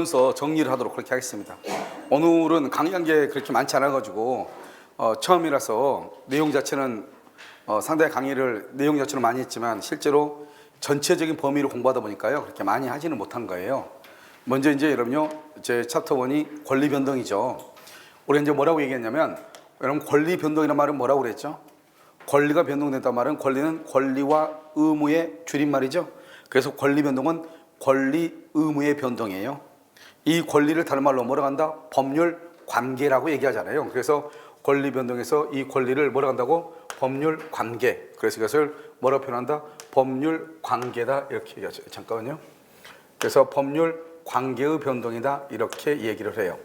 서 정리를 하도록 그렇게 하겠습니다. 오늘은 강의한 게 그렇게 많지 않아 가지고 처음이라서 내용 자체는 상당히 강의를 내용 자체로 많이 했지만 실제로 전체적인 범위를 공부하다 보니까요 그렇게 많이 하지는 못한 거예요. 먼저 이제 여러분요, 제 챕터 1이 권리 변동이죠. 우리 이제 뭐라고 얘기했냐면, 여러분 권리 변동이라는 말은 뭐라고 그랬죠? 권리가 변동된다는 말은 권리는 권리와 의무의 줄임말이죠. 그래서 권리 변동은 권리 의무의 변동이에요. 이 권리를 다른 말로 뭐라고 한다? 법률 관계라고 얘기하잖아요. 그래서 권리 변동에서 이 권리를 뭐라고 한다고? 법률 관계. 그래서 이것을 뭐라고 표현한다? 법률 관계다 이렇게 얘기하죠. 잠깐만요. 그래서 법률 관계의 변동이다 이렇게 얘기를 해요.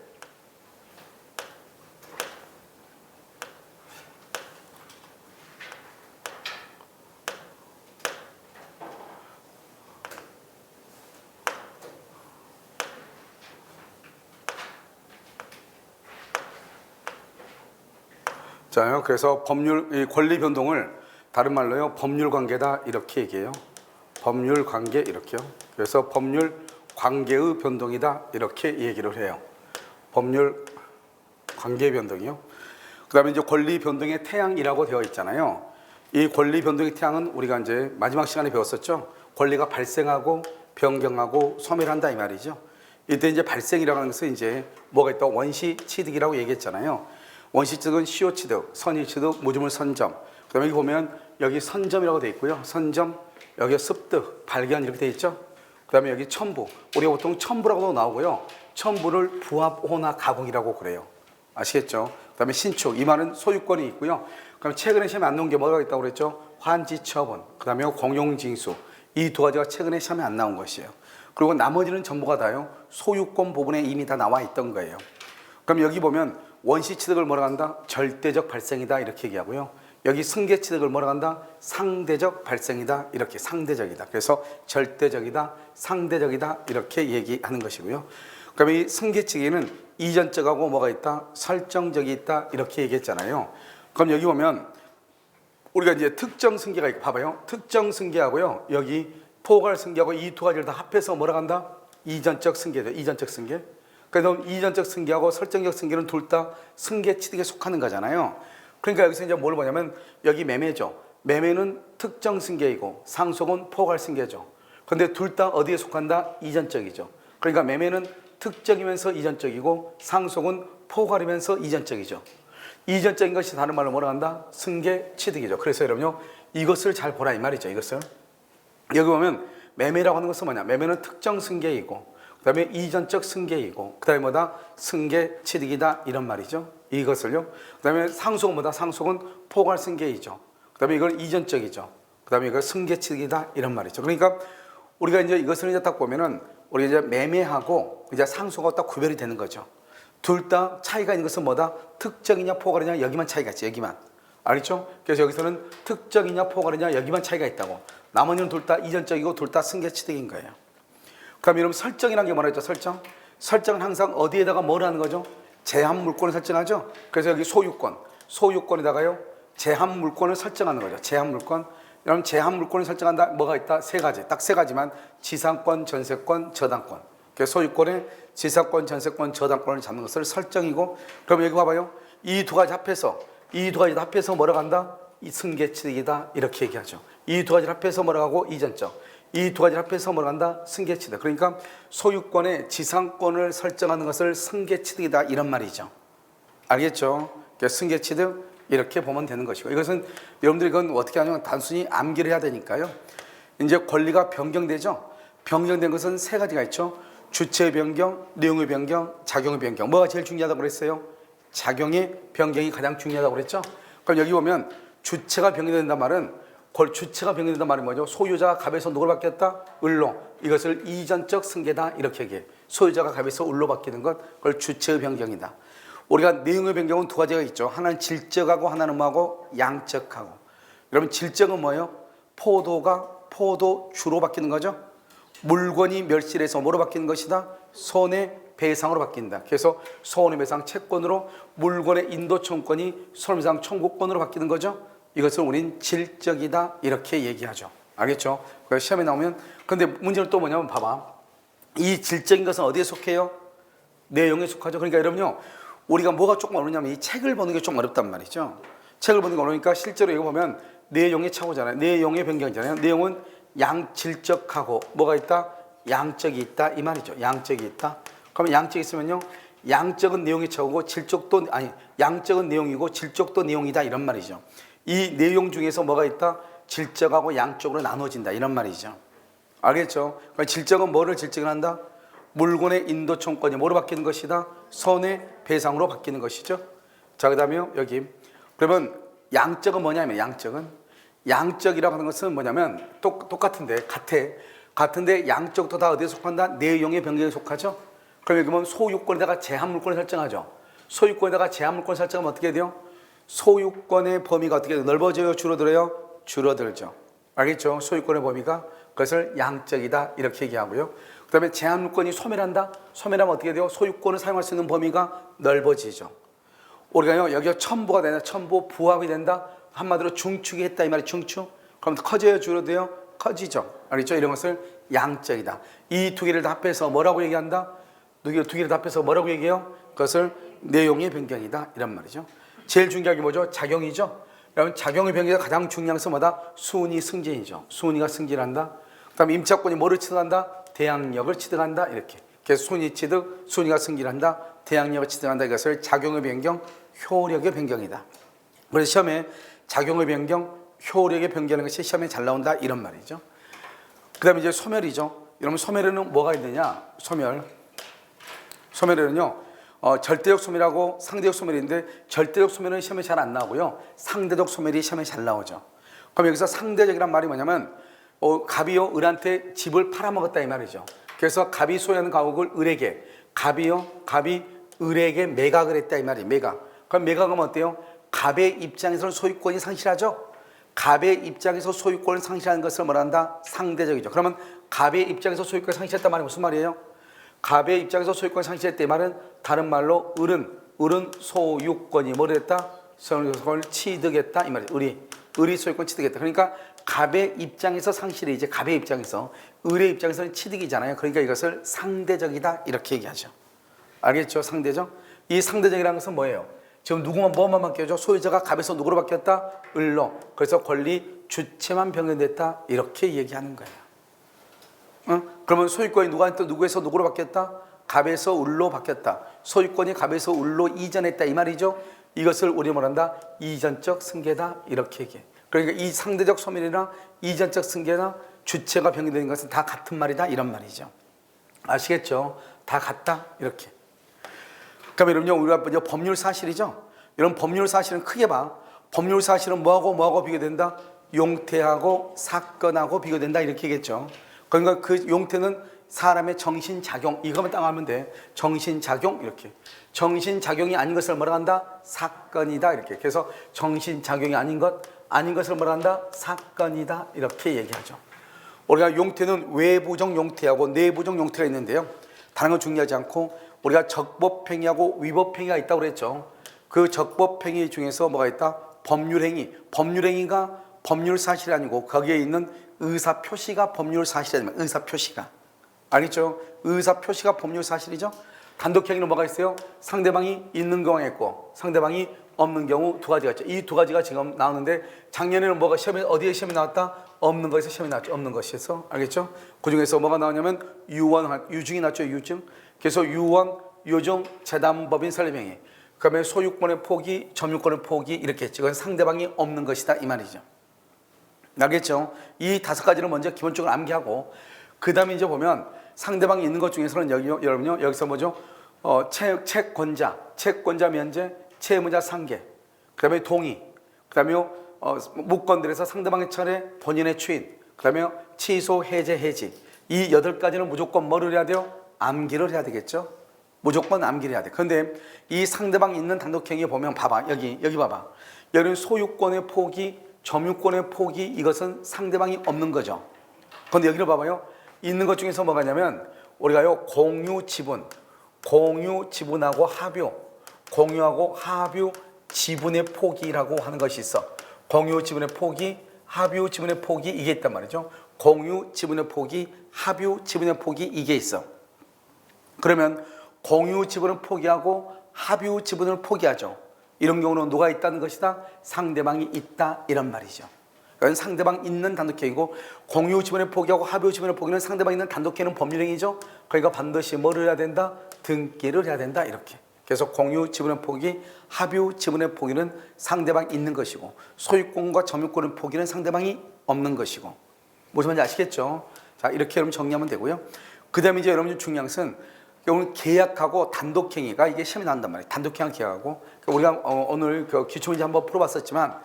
자, 그래서 이 권리 변동을 다른 말로요, 법률 관계다 이렇게 얘기해요. 법률 관계 이렇게요. 그래서 법률 관계의 변동이다 이렇게 얘기를 해요. 법률 관계 변동이요. 그다음에 이제 권리 변동의 태양이라고 되어 있잖아요. 이 권리 변동의 태양은 우리가 이제 마지막 시간에 배웠었죠. 권리가 발생하고 변경하고 소멸한다 이 말이죠. 이때 이제 발생이라고 하는 것은 이제 뭐가 있다? 원시 취득이라고 얘기했잖아요. 원시 취득은 시효 취득, 선의 취득, 무주물 선점. 그다음에 여기 보면 여기 선점이라고 되어 있고요. 선점, 여기 습득, 발견 이렇게 되어 있죠. 그다음에 여기 첨부. 우리가 보통 첨부라고도 나오고요. 첨부를 부합, 혼화, 가공이라고 그래요. 아시겠죠? 그다음에 신축. 이 말은 소유권이 있고요. 그럼 최근에 시험에 안 나온 게 뭐가 있다고 그랬죠? 환지 처분. 그다음에 공용징수. 이 두 가지가 최근에 시험에 안 나온 것이에요. 그리고 나머지는 전부가 다요. 소유권 부분에 이미 다 나와 있던 거예요. 그럼 여기 보면 원시 취득을 뭐라고 한다? 절대적 발생이다 이렇게 얘기하고요. 여기 승계 취득을 뭐라고 한다? 상대적 발생이다 이렇게 상대적이다. 그래서 절대적이다, 상대적이다 이렇게 얘기하는 것이고요. 그럼 이 승계 취득에는 이전적하고 뭐가 있다? 설정적이 있다 이렇게 얘기했잖아요. 그럼 여기 보면 우리가 이제 특정 승계가 있고 봐봐요. 특정 승계하고요. 여기 포괄 승계하고 이 두 가지를 다 합해서 뭐라고 한다? 이전적 승계죠. 이전적 승계. 그래서 이전적 승계하고 설정적 승계는 둘 다 승계 취득에 속하는 거잖아요. 그러니까 여기서 이제 뭘 보냐면 여기 매매죠. 매매는 특정 승계이고 상속은 포괄 승계죠. 그런데 둘 다 어디에 속한다? 이전적이죠. 그러니까 매매는 특정이면서 이전적이고 상속은 포괄이면서 이전적이죠. 이전적인 것이 다른 말로 뭐라 한다? 승계 취득이죠. 그래서 여러분요, 이것을 잘 보라 이 말이죠. 이것을 여기 보면 매매라고 하는 것은 뭐냐? 매매는 특정 승계이고 그 다음에 이전적 승계이고 그 다음에 뭐다? 승계 취득이다 이런 말이죠. 이것을요. 그 다음에 상속은 뭐다? 상속은 포괄 승계이죠. 그 다음에 이건 이전적이죠. 그 다음에 이건 승계 취득이다 이런 말이죠. 그러니까 우리가 이제 이것을 이제 딱 보면은 우리가 이제 매매하고 이제 상속하고 딱 구별이 되는 거죠. 둘 다 차이가 있는 것은 뭐다? 특정이냐 포괄이냐 여기만 차이가 있지. 여기만. 알겠죠? 그래서 여기서는 특정이냐 포괄이냐 여기만 차이가 있다고. 나머지는 둘 다 이전적이고 둘 다 승계 취득인 거예요. 그럼 여러분 설정이라는 게 뭐라 했죠? 설정. 설정은 항상 어디에다가 뭘 하는 거죠? 제한 물권을 설정하죠. 그래서 여기 소유권. 소유권에다가요. 제한 물권을 설정하는 거죠. 제한 물권. 여러분 제한 물권을 설정한다. 뭐가 있다? 세 가지. 딱 세 가지만 지상권, 전세권, 저당권. 그래서 소유권에 지상권, 전세권, 저당권을 잡는 것을 설정이고 그럼 여기 봐봐요. 이 두 가지 합해서 뭐라고 한다? 이 승계 취득이다. 이렇게 얘기하죠. 이 두 가지를 합해서 뭐라고 하고 이전적. 이 두 가지를 합해서 뭐라고 한다? 승계취득. 그러니까 소유권의 지상권을 설정하는 것을 승계취득이다 이런 말이죠. 알겠죠? 그러니까 승계취득 이렇게 보면 되는 것이고 이것은 여러분들이 이건 어떻게 하냐면 단순히 암기를 해야 되니까요. 이제 권리가 변경되죠. 변경된 것은 세 가지가 있죠. 주체의 변경, 내용의 변경, 작용의 변경. 뭐가 제일 중요하다고 그랬어요? 작용의 변경이 가장 중요하다고 그랬죠. 그럼 여기 보면 주체가 변경된다는 말은 주체가 변경된다는 말이 뭐죠? 소유자가 갑에서 누굴 바뀌었다? 을로. 이것을 이전적 승계다 이렇게 얘기해. 소유자가 갑에서 을로 바뀌는 것, 그걸 주체의 변경이다. 우리가 내용의 변경은 두 가지가 있죠. 하나는 질적하고 하나는 뭐하고? 양적하고. 여러분 질적은 뭐예요? 포도 주로 바뀌는 거죠. 물건이 멸실해서 뭐로 바뀌는 것이다? 손해배상으로 바뀐다. 그래서 손해배상 채권으로 물건의 인도청구권이 손해배상 청구권으로 바뀌는 거죠. 이것을 우린 질적이다 이렇게 얘기하죠. 알겠죠? 시험에 나오면 근데 문제는 또 뭐냐면 봐봐. 이 질적인 것은 어디에 속해요? 내용에 속하죠. 그러니까 여러분요, 우리가 뭐가 조금 어렵냐면 이 책을 보는 게 좀 어렵단 말이죠. 책을 보는 게 어려우니까 실제로 이거 보면 내용의 차고잖아요. 내용의 변경이잖아요. 내용은 양질적하고 뭐가 있다? 양적이 있다 이 말이죠. 양적이 있다. 그러면 양적이 있으면요, 양적은 내용의 차고고 질적도 양적은 내용이고 질적도 내용이다 이런 말이죠. 이 내용 중에서 뭐가 있다? 질적하고 양적으로 나눠진다 이런 말이죠. 알겠죠? 그러니까 질적은 뭐를 질적을 한다? 물건의 인도청권이 뭐로 바뀌는 것이다? 선의 배상으로 바뀌는 것이죠. 자, 그 다음에 여기 그러면 양적은 뭐냐면 양적이라고 하는 것은 뭐냐면 똑같은데 같은데 양적도 다 어디에 속한다? 내용의 변경에 속하죠. 그럼 여기 보면 소유권에다가 제한물권을 설정하죠. 소유권에다가 제한물권을 설정하면 어떻게 돼요? 소유권의 범위가 어떻게 돼요? 넓어져요? 줄어들어요? 줄어들죠. 알겠죠? 소유권의 범위가 그것을 양적이다 이렇게 얘기하고요. 그 다음에 제한물권이 소멸한다? 소멸하면 어떻게 돼요? 소유권을 사용할 수 있는 범위가 넓어지죠. 우리가요, 여기가 첨부가 되나? 첨부, 부합이 된다? 한마디로 중축이 했다 이 말이 중축. 그럼 커져요? 줄어들어요? 커지죠. 알겠죠? 이런 것을 양적이다. 이 두 개를 다 합해서 뭐라고 얘기한다? 두 개를 다 합해서 뭐라고 얘기해요? 그것을 내용의 변경이다 이런 말이죠. 제일 중요한 게 뭐죠? 작용이죠. 여러분, 작용의 변경이 가장 중요한 것은 뭐다? 수은이 승진이죠. 수은이가 승진한다. 그 다음에 임차권이 뭐를 취득한다? 대항력을 취득한다 이렇게. 그래서 수은이 취득, 수은이가 승진한다. 대항력을 취득한다. 이것을 작용의 변경, 효력의 변경이다. 그래서 시험에 작용의 변경, 효력의 변경하는 것이 시험에 잘 나온다 이런 말이죠. 그 다음에 이제 소멸이죠. 여러분, 소멸에는 뭐가 있느냐? 소멸에는요, 절대적 소멸하고 상대적 소멸인데 절대적 소멸은 시험에 잘 안 나오고요, 상대적 소멸이 시험에 잘 나오죠. 그럼 여기서 상대적이란 말이 뭐냐면 갑이요 을한테 집을 팔아먹었다 이 말이죠. 그래서 갑이 소유하는 가옥을 을에게, 갑이 을에게 매각을 했다 이 말이에요. 매각. 그럼 매각하면 어때요? 갑의 입장에서는 소유권이 상실하죠. 갑의 입장에서 소유권을 상실하는 것을 뭐라 한다? 상대적이죠. 그러면 갑의 입장에서 소유권을 상실했단 말이 무슨 말이에요? 갑의 입장에서 소유권을 상실했다 이 말은 다른 말로 을은 소유권이 뭐를 했다? 소유권을 취득했다 이 말이에요. 을이 소유권 취득했다. 그러니까 갑의 입장에서 상실이 이제 갑의 입장에서, 을의 입장에서는 취득이잖아요. 그러니까 이것을 상대적이다 이렇게 얘기하죠. 알겠죠? 상대적. 이 상대적이라는 것은 뭐예요? 지금 뭐만 바뀌었죠? 소유자가 갑에서 누구로 바뀌었다? 을로. 그래서 권리 주체만 변경됐다 이렇게 얘기하는 거예요. 그러면 소유권이 누구에서 누구로 바뀌었다? 갑에서 을로 바뀌었다. 소유권이 갑에서 을로 이전했다 이 말이죠. 이것을 우리 뭐란다? 이전적 승계다 이렇게 얘기해. 그러니까 이 상대적 소멸이나 이전적 승계나 주체가 변경되는 것은 다 같은 말이다 이런 말이죠. 아시겠죠? 다 같다 이렇게. 그럼 여러분요, 우리가 법률 사실이죠. 이런 법률 사실은 크게 봐. 법률 사실은 뭐하고 비교된다? 용태하고 사건하고 비교된다 이렇게 얘기했죠. 그러니까 그 용태는 사람의 정신작용, 이거만 딱 하면 돼. 정신작용 이렇게. 정신작용이 아닌 것을 뭐라 한다? 사건이다 이렇게. 그래서 정신작용이 아닌 것을 뭐라 한다? 사건이다 이렇게 얘기하죠. 우리가 용태는 외부적 용태하고 내부적 용태가 있는데요, 다른 건 중요하지 않고 우리가 적법행위하고 위법행위가 있다고 그랬죠. 그 적법행위 중에서 뭐가 있다? 법률행위. 법률행위가 법률사실이 아니고 거기에 있는 의사표시가 법률사실이 아니면 의사표시가. 알겠죠? 의사표시가 법률사실이죠. 단독행위는 뭐가 있어요? 상대방이 있는 경우가 있고 상대방이 없는 경우 두 가지가 있죠. 이 두 가지가 지금 나오는데 작년에는 뭐가 어디에 시험에 나왔다? 없는 것에서 시험에 나왔죠. 없는 것에서. 알겠죠? 그 중에서 뭐가 나오냐면 유증이 나왔죠. 유증. 그래서 유언, 요정, 재담법인 설립행위. 그다음에 소유권의 포기, 점유권의 포기 이렇게 했죠. 그건 상대방이 없는 것이다 이 말이죠. 알겠죠? 이 다섯 가지를 먼저 기본적으로 암기하고 그 다음에 이제 보면 상대방이 있는 것 중에서는 여러분요, 여기서 뭐죠? 채권자 면제, 채무자 상계, 그 다음에 동의, 그 다음에 무건들에서 상대방의 차례 본인의 추인, 그 다음에 취소, 해지. 이 8가지는 무조건 뭐를 해야 돼요? 암기를 해야 되겠죠? 무조건 암기를 해야 돼. 그런데 이 상대방이 있는 단독행위 보면 봐봐. 여기 봐봐. 여기는 소유권의 포기, 점유권의 포기, 이것은 상대방이 없는 거죠. 그런데 여기를 봐봐요. 있는 것 중에서 뭐가 있냐면 우리가요, 공유 지분하고 합유, 공유하고 합유 지분의 포기라고 하는 것이 있어. 공유 지분의 포기, 합유 지분의 포기, 이게 있단 말이죠. 공유 지분의 포기, 합유 지분의 포기, 이게 있어. 그러면 공유 지분을 포기하고 합유 지분을 포기하죠. 이런 경우는 누가 있다는 것이다? 상대방이 있다 이런 말이죠. 그러니까 상대방 있는 단독행위고 공유 지분을 포기하고 합유 지분을 포기는 상대방 있는 단독행위는 법률행위죠. 그러니까 반드시 뭐를 해야 된다? 등기를 해야 된다 이렇게. 그래서 공유 지분의 포기, 합유 지분의 포기는 상대방 있는 것이고 소유권과 점유권의 포기는 상대방이 없는 것이고 무슨 말인지 아시겠죠? 자 이렇게 여러분 정리하면 되고요. 그 다음에 이제 여러분 중요한 것은 오늘 계약하고 단독행위가 이게 시험에 나온단 말이에요. 단독행위 계약하고 우리가 오늘 그 기초문제 한번 풀어봤었지만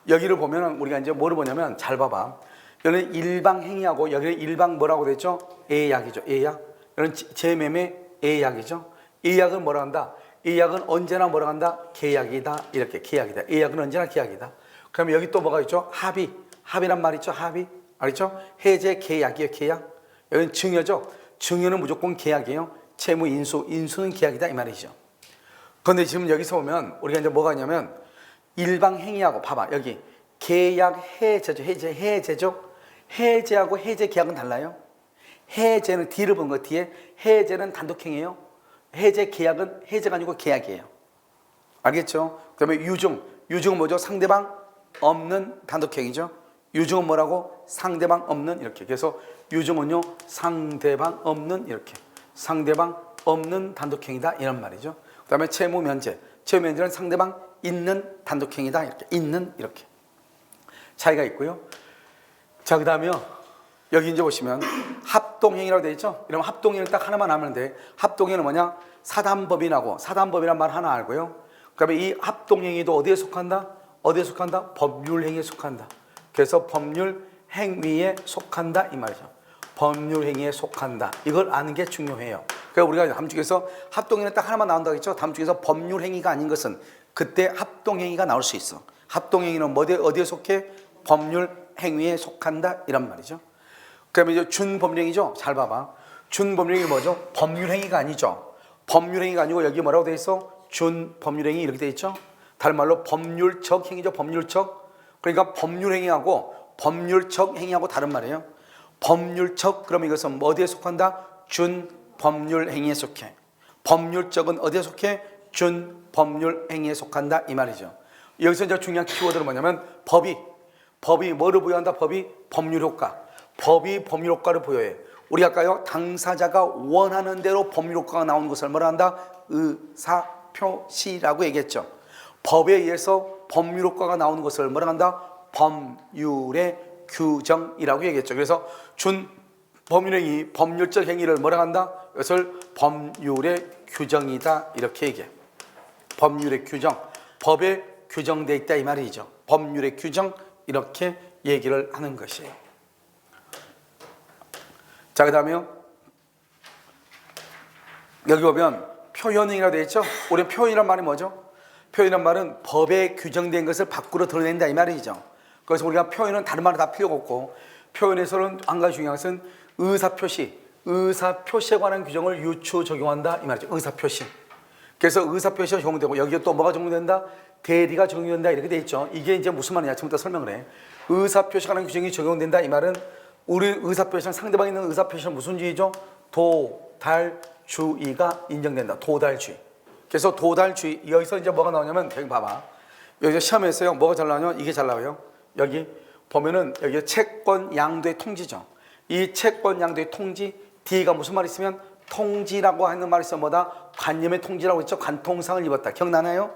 여기를 보면 우리가 이제 뭐를 보냐면 잘 봐봐. 여기는 일방행위하고 여기는 일방 뭐라고 되죠? A약이죠. A약. 여기는 재매매 A약이죠. A약은 뭐라 한다? A약은 언제나 뭐라 한다? 계약이다. 이렇게 계약이다. A약은 언제나 계약이다. 그러면 여기 또 뭐가 있죠? 합의. 합의란 말 있죠? 합의. 알겠죠? 해제 계약이에요. 계약. 여기는 증여죠. 증여는 무조건 계약이에요. 채무 인수. 인수는 계약이다. 이 말이죠. 그런데 지금 여기서 보면 우리가 이제 뭐가 있냐면 일방행위하고 봐봐. 여기 계약 해제죠. 해제죠. 해제하고 해제 계약은 달라요. 해제는 D를 본 거 뒤에 해제는 단독행위예요. 해제 계약은 해제가 아니고 계약이에요. 알겠죠? 그다음에 유증. 유증은 뭐죠? 상대방 없는 단독행위죠. 유증은 뭐라고? 상대방 없는 이렇게. 그래서 유증은요 상대방 없는 이렇게. 상대방 없는 단독행위다 이런 말이죠. 그다음에 채무 면제. 채무 면제는 상대방 있는 단독행위다 이렇게. 있는 이렇게. 차이가 있고요. 자 그다음에요. 여기 이제 보시면 합동행위라고 되어 있죠. 이러면 합동행위는 딱 하나만 하면 돼. 합동행위는 뭐냐? 사단법인하고 사단법이란 말 하나 알고요. 그다음에 이 합동행위도 어디에 속한다? 어디에 속한다? 법률행위에 속한다. 그래서 법률행위에 속한다 이 말이죠. 법률행위에 속한다. 이걸 아는 게 중요해요. 그러니까 우리가 다음 중에서 합동행위는 딱 하나만 나온다고 했죠. 다음 중에서 법률행위가 아닌 것은 그때 합동행위가 나올 수 있어. 합동행위는 어디에 속해? 법률행위에 속한다 이란 말이죠. 그러면 이제 준법률행위죠. 잘 봐봐. 준법률행위 뭐죠? 법률행위가 아니죠. 법률행위가 아니고 여기 뭐라고 돼 있어? 준법률행위 이렇게 돼 있죠. 다른 말로 법률적 행위죠. 법률적. 그러니까 법률행위하고 법률적 행위하고 다른 말이에요. 법률적 그러면 이것은 어디에 속한다? 준법률행위에 속해. 법률적은 어디에 속해? 준법률행위에 속한다 이 말이죠. 여기서 이제 중요한 키워드는 뭐냐면 법이 뭐를 부여한다? 법이 법률효과. 법이 법률효과를 부여해. 우리 아까요 당사자가 원하는 대로 법률효과가 나오는 것을 뭐라 한다? 의사표시라고 얘기했죠. 법에 의해서 법률효과가 나오는 것을 뭐라 한다? 법률의 규정이라고 얘기했죠. 그래서 준법률행위, 법률적 행위를 뭐라 한다? 이것을 법률의 규정이다 이렇게 얘기해. 법률의 규정, 법에 규정되어 있다 이 말이죠. 법률의 규정 이렇게 얘기를 하는 것이에요. 자, 그 다음에요. 여기 보면 표현행위라고 되어 있죠. 우리 표현이란 말이 뭐죠? 표현이란 말은 법에 규정된 것을 밖으로 드러낸다 이 말이죠. 그래서 우리가 표현은 다른 말은 다 필요가 없고 표현에서는 한 가지 중요한 것은 의사표시에 관한 규정을 유추 적용한다 이 말이죠. 의사표시. 그래서 의사표시가 적용되고 여기에 또 뭐가 적용된다? 대리가 적용된다 이렇게 되어 있죠. 이게 이제 무슨 말이냐? 지금부터 설명을 해. 의사표시에 관한 규정이 적용된다 이 말은 우리 의사표시는 상대방이 있는 의사표시는 무슨 주의죠? 도달주의가 인정된다. 도달주의. 그래서 도달주의 여기서 이제 뭐가 나오냐면 여기 봐봐. 여기 시험에서요 뭐가 잘 나오냐면 이게 잘 나와요. 여기 보면은 여기 채권 양도의 통지죠. 이 채권 양도의 통지 D가 무슨 말이 있으면 통지라고 하는 말이 있으면 뭐다? 관념의 통지라고 했죠. 관통상을 입었다. 기억나나요?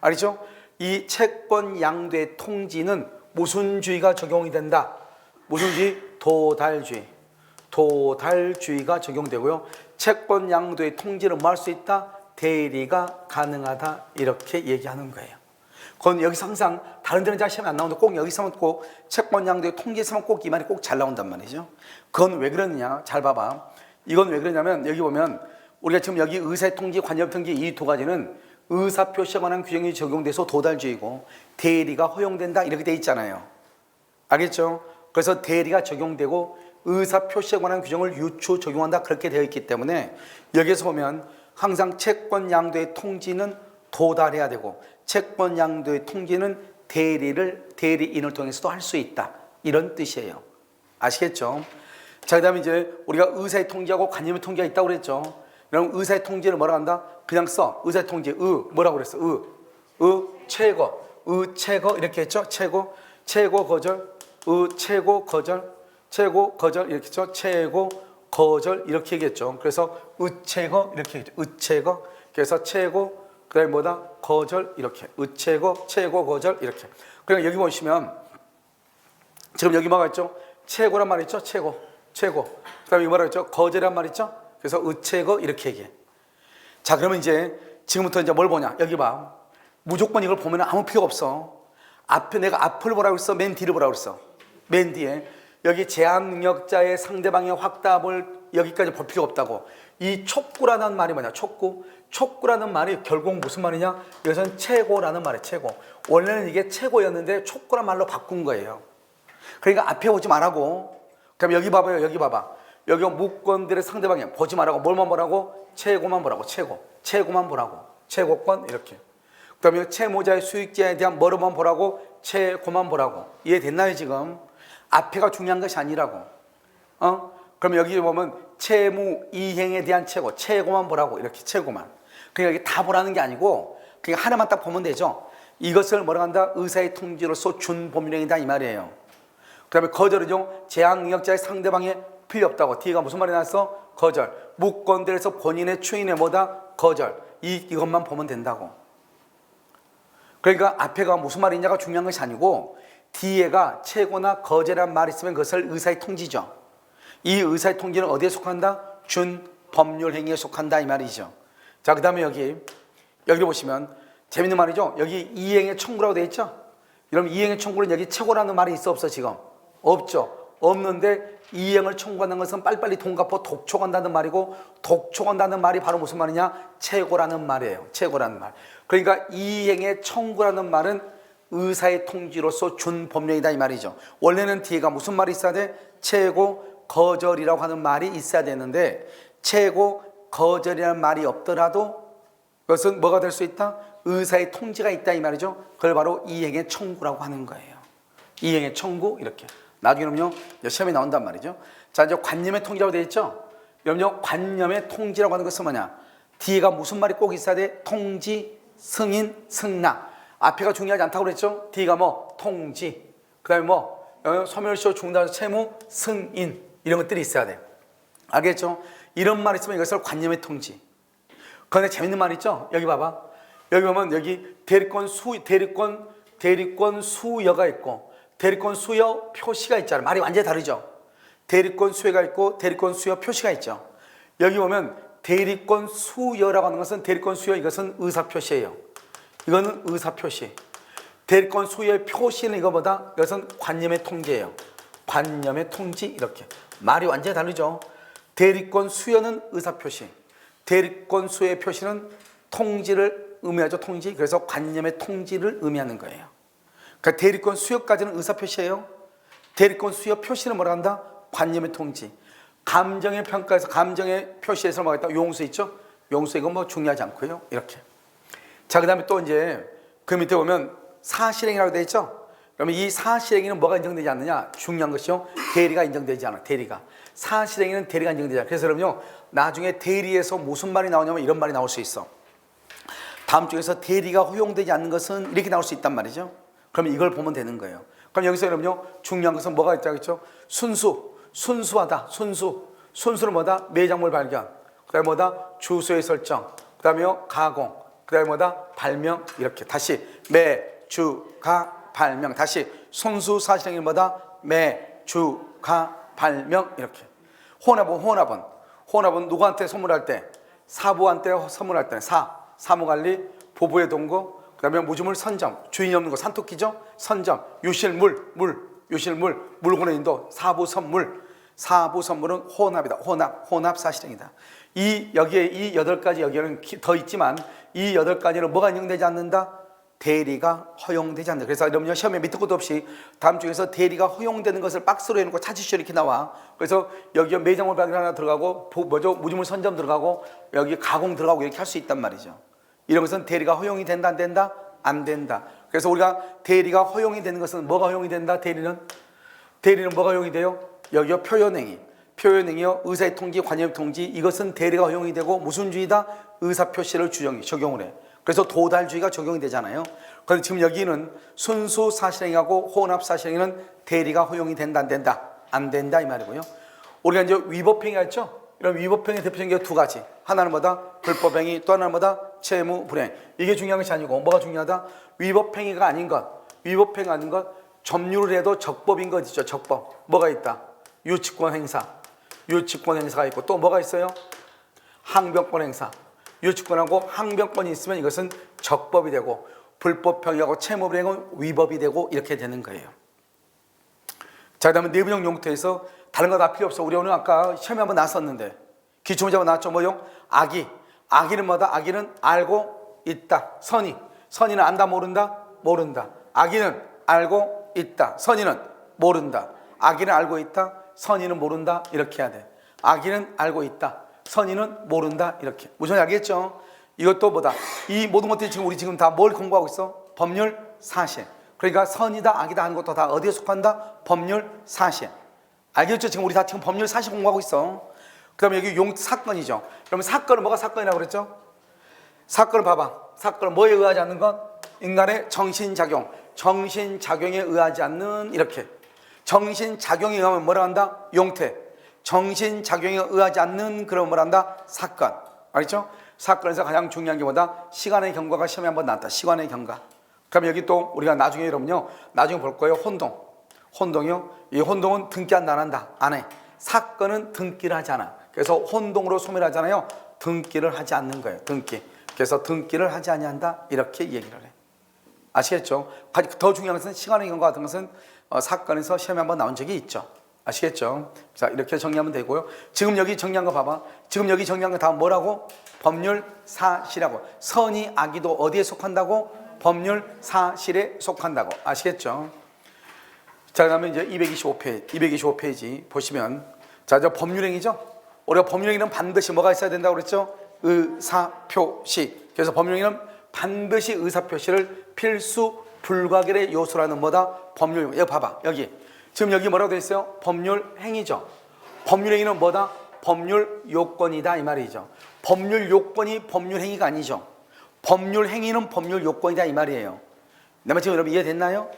알죠? 이 채권 양도의 통지는 무슨 주의가 적용이 된다? 무슨 주의? 도달주의. 도달주의가 적용되고요. 채권 양도의 통지를 뭐 할 수 있다? 대리가 가능하다. 이렇게 얘기하는 거예요. 그건 여기서 항상 다른 데는 잘 시험에 안 나오는데 꼭 여기서만 꼭 채권 양도의 통지에서만 꼭 이 말이 꼭 잘 나온단 말이죠. 그건 왜 그러느냐? 잘 봐봐. 이건 왜 그러냐면 여기 보면 우리가 지금 여기 의사의 통지, 관념 통지 이 두 가지는 의사표시에 관한 규정이 적용돼서 도달주의고 대리가 허용된다 이렇게 돼 있잖아요. 알겠죠? 그래서 대리가 적용되고 의사표시에 관한 규정을 유추 적용한다 그렇게 되어 있기 때문에 여기서 보면 항상 채권 양도의 통지는 도달해야 되고 채권 양도의 통지는 대리인을 통해서도 할 수 있다 이런 뜻이에요. 아시겠죠? 자, 그 다음에 이제 우리가 의사의 통지하고 관념의 통지가 있다고 그랬죠. 그럼 의사의 통지를 뭐라 한다? 그냥 써. 의사의 통지. 뭐라고 그랬어? 최고. 최고 이렇게 했죠? 최고. 최고 거절. 최고 거절. 최고 거절 이렇게 했죠? 최고 거절 이렇게 얘기했죠. 그래서 최고 이렇게 얘기했죠. 최고. 그래서 최고 그다음에 뭐다? 거절 이렇게. 최고 최고 거절 이렇게. 그냥 여기 보시면 지금 여기 뭐가 있죠? 최고란 말 있죠? 최고. 최고. 그다음에 뭐라고 했죠? 거절이란 말 있죠? 그래서 최고 이렇게 얘기해. 자, 그러면 이제 지금부터 이제 뭘 보냐? 여기 봐. 무조건 이걸 보면 아무 필요가 없어. 앞에 내가 앞을 보라고 했어? 맨 뒤를 보라고 했어? 맨 뒤에. 여기 제한 능력자의 상대방의 확답을 여기까지 볼 필요가 없다고. 이 촉구라는 말이 뭐냐? 촉구. 촉구라는 말이 결국 무슨 말이냐? 이것은 최고라는 말이에요. 최고. 원래는 이게 최고였는데 촉구란 말로 바꾼 거예요. 그러니까 앞에 보지 말라고. 그럼 여기 봐봐요. 여기 봐봐. 여기 무권들의 상대방이 보지 말라고. 뭘만 보라고? 최고만 보라고. 최고. 최고만 보라고. 최고권 이렇게. 그 다음에 채무자의 수익자에 대한 뭐로만 보라고? 최고만 보라고. 이해됐나요 지금? 앞에가 중요한 것이 아니라고. 그럼 여기 보면 채무 이행에 대한 최고. 최고만 보라고. 이렇게 최고만. 그러니까 여기 다 보라는 게 아니고 그냥 하나만 딱 보면 되죠. 이것을 뭐라고 한다? 의사의 통지로서 준 법령이다 이 말이에요. 그 다음에 거절은요. 제한 능력자의 상대방에 필요 없다고. 뒤가 무슨 말이 나왔어? 거절. 무권들에서 본인의 추인의 뭐다? 거절. 이것만 보면 된다고. 그러니까 앞에가 무슨 말이냐가 중요한 것이 아니고 뒤에가 최고나 거절이란 말이 있으면 그것을 의사의 통지죠. 이 의사의 통지는 어디에 속한다? 준 법률 행위에 속한다 이 말이죠. 자, 그 다음에 여기 보시면 재밌는 말이죠. 여기 이행의 청구라고 되어 있죠. 여러분 이행의 청구는 여기 최고라는 말이 있어 없어 지금? 없죠. 없는데 이행을 청구하는 것은 빨리빨리 돈 갚아 독촉한다는 말이고 독촉한다는 말이 바로 무슨 말이냐? 최고라는 말이에요. 최고라는 말. 그러니까 이행의 청구라는 말은 의사의 통지로서 준 법령이다 이 말이죠. 원래는 뒤에가 무슨 말이 있어야 돼? 최고 거절이라고 하는 말이 있어야 되는데 최고 거절이라는 말이 없더라도 그것은 뭐가 될 수 있다? 의사의 통지가 있다 이 말이죠. 그걸 바로 이행의 청구라고 하는 거예요. 이행의 청구 이렇게. 나중에는요 시험에 나온단 말이죠. 자, 이제 관념의 통지라고 되어 있죠. 여러분요 관념의 통지라고 하는 것은 뭐냐? 뒤에가 무슨 말이 꼭 있어야 돼? 통지, 승인, 승낙. 앞에가 중요하지 않다고 그랬죠. 뒤가 뭐 통지, 그 다음에 뭐 소멸시효 중단 채무, 승인 이런 것들이 있어야 돼. 알겠죠? 이런 말이 있으면 이것을 관념의 통지. 그런데 재밌는 말 있죠. 여기 봐봐. 여기 보면 여기 대리권 수여가 있고 대리권 수여 표시가 있잖아요. 말이 완전히 다르죠. 대리권 수여가 있고 대리권 수여 표시가 있죠. 여기 보면 대리권 수여라고 하는 것은 대리권 수여 이것은 의사 표시예요. 이거는 의사 표시. 대리권 수여의 표시는 이거보다 이것은 관념의 통지예요. 관념의 통지 이렇게. 말이 완전히 다르죠. 대리권 수여는 의사 표시. 대리권 수여의 표시는 통지를 의미하죠. 통지. 그래서 관념의 통지를 의미하는 거예요. 그러니까 대리권 수여까지는 의사 표시예요. 대리권 수여 표시는 뭐라 한다? 관념의 통지. 감정의 평가에서 감정의 표시에서 뭐가 있다? 용수 있죠? 용수 이건 뭐 중요하지 않고요. 이렇게. 자, 그 다음에 또 이제 그 밑에 보면 사실행위라고 되어 있죠? 그러면 이 사실행위는 뭐가 인정되지 않느냐? 중요한 것이요. 대리가 인정되지 않아. 대리가. 사실행위는 대리가 인정되지 않아. 그래서 그럼요. 나중에 대리에서 무슨 말이 나오냐면 이런 말이 나올 수 있어. 다음 쪽에서 대리가 허용되지 않는 것은 이렇게 나올 수 있단 말이죠. 그러면 이걸 보면 되는 거예요. 그럼 여기서 그럼요. 중요한 것은 뭐가 있다고 했죠? 순수하다. 순수는 뭐다? 매장물 발견. 그 다음에 뭐다? 주소의 설정. 그 다음에요. 가공. 그 다음에 뭐다? 발명. 이렇게. 다시 매주가 발명. 다시 순수 사실행위 뭐다? 매주가 발명. 이렇게. 혼합은 누구한테 선물할 때? 사부한테 선물할 때. 사무관리, 부부의 동거, 그 다음에 무주물 선점, 주인이 없는 거 산토끼죠? 선점, 유실물, 물건의 인도, 사부 선물은 혼합이다. 혼합 사실행위다. 여기에 이 8가지 여기에는 더 있지만 이 8가지는 뭐가 인정되지 않는다? 대리가 허용되지 않는다. 그래서 여러분 시험에 밑도 끝도 없이 다음 중에서 대리가 허용되는 것을 박스로 해놓고 찾으시오 이렇게 나와. 그래서 여기 매장물 발견 하나 들어가고 무주물 선점 들어가고 여기 가공 들어가고 이렇게 할 수 있단 말이죠. 이런 것은 대리가 허용이 된다 안 된다? 안 된다. 그래서 우리가 대리가 허용이 되는 것은 뭐가 허용이 된다? 대리는 뭐가 허용이 돼요? 여기요 표현행위. 표현행위요, 의사의 통지, 관념 통지, 이것은 대리가 허용이 되고 무슨 주의다? 의사표시를 적용을 해. 그래서 도달주의가 적용이 되잖아요. 그런데 지금 여기는 순수 사실행위하고 혼합 사실행위는 대리가 허용이 된다, 안 된다? 안 된다 이 말이고요. 우리가 이제 위법행위 했죠? 이런 위법행위 대표적인 게 두 가지. 하나는 뭐다? 불법행위, 또 하나는 뭐다? 채무 불행. 이게 중요한 것이 아니고 뭐가 중요하다? 위법행위가 아닌 것, 위법행위가 아닌 것, 점유를 해도 적법인 것 있죠. 적법. 뭐가 있다? 유치권 행사. 유치권 행사가 있고 또 뭐가 있어요? 항변권 행사. 유치권하고 항변권이 있으면 이것은 적법이 되고 불법행위하고 채무불행은 위법이 되고 이렇게 되는 거예요. 자, 그다음에 내부적 용토에서 다른 거 다 필요 없어. 우리 오늘 아까 시험에 한번 나왔었는데 기초문제가 나왔죠. 뭐요? 악의. 악의는 뭐다? 악의는 알고 있다. 선의는 안다 모른다? 모른다. 악의는 알고 있다. 선의는 모른다. 악의는 알고 있다. 선의는 모른다. 이렇게 해야 돼. 악의는 알고 있다. 선의는 모른다. 이렇게. 무슨 말인지 알겠죠? 이것도 뭐다? 이 모든 것들이 지금 우리 지금 다 뭘 공부하고 있어? 법률 사실. 그러니까 선이다 악이다 하는 것도 다 어디에 속한다? 법률 사실. 알겠죠? 지금 우리 다 지금 법률 사실 공부하고 있어. 그 다음에 여기 사건이죠. 그러면 사건은 뭐가 사건이라고 그랬죠? 사건을 봐봐. 사건은 뭐에 의하지 않는 것? 인간의 정신작용. 정신작용에 의하지 않는 이렇게. 정신작용에 의하면 뭐라 한다? 용태. 정신작용에 의하지 않는 그런 뭐라 한다? 사건. 알겠죠? 사건에서 가장 중요한 게 뭐다? 시간의 경과가 시험에 한번 나왔다. 시간의 경과. 그럼 여기 또 우리가 나중에 여러분요. 나중에 볼 거예요. 혼동. 혼동이요. 이 혼동은 등기한다 안 한다? 안 해. 사건은 등기를 하지 않아. 그래서 혼동으로 소멸하잖아요. 등기를 하지 않는 거예요. 등기. 그래서 등기를 하지 아니한다. 이렇게 얘기를 해. 아시겠죠? 더 중요한 것은 시간의 경과 같은 것은 사건에서 시험에 한번 나온 적이 있죠. 아시겠죠? 자, 이렇게 정리하면 되고요. 지금 여기 정리한 거 봐봐. 지금 여기 정리한 거 다 뭐라고? 법률 사실하고. 선의 악의도 어디에 속한다고? 법률 사실에 속한다고. 아시겠죠? 자, 그다음에 이제 225페이지 보시면, 자, 저 법률행위죠. 우리가 법률행위는 반드시 뭐가 있어야 된다고 그랬죠? 의사표시. 그래서 법률행위는 반드시 의사표시를 필수 불가결의 요소라는 뭐다? 법률. 여기 봐봐. 여기 지금 여기 뭐라고 되어 있어요? 법률행위죠. 법률행위는 뭐다? 법률 요건이다 이 말이죠. 법률 요건이 법률행위가 아니죠. 법률행위는 법률 요건이다 이 말이에요. 내 말 지금 여러분 이해됐나요?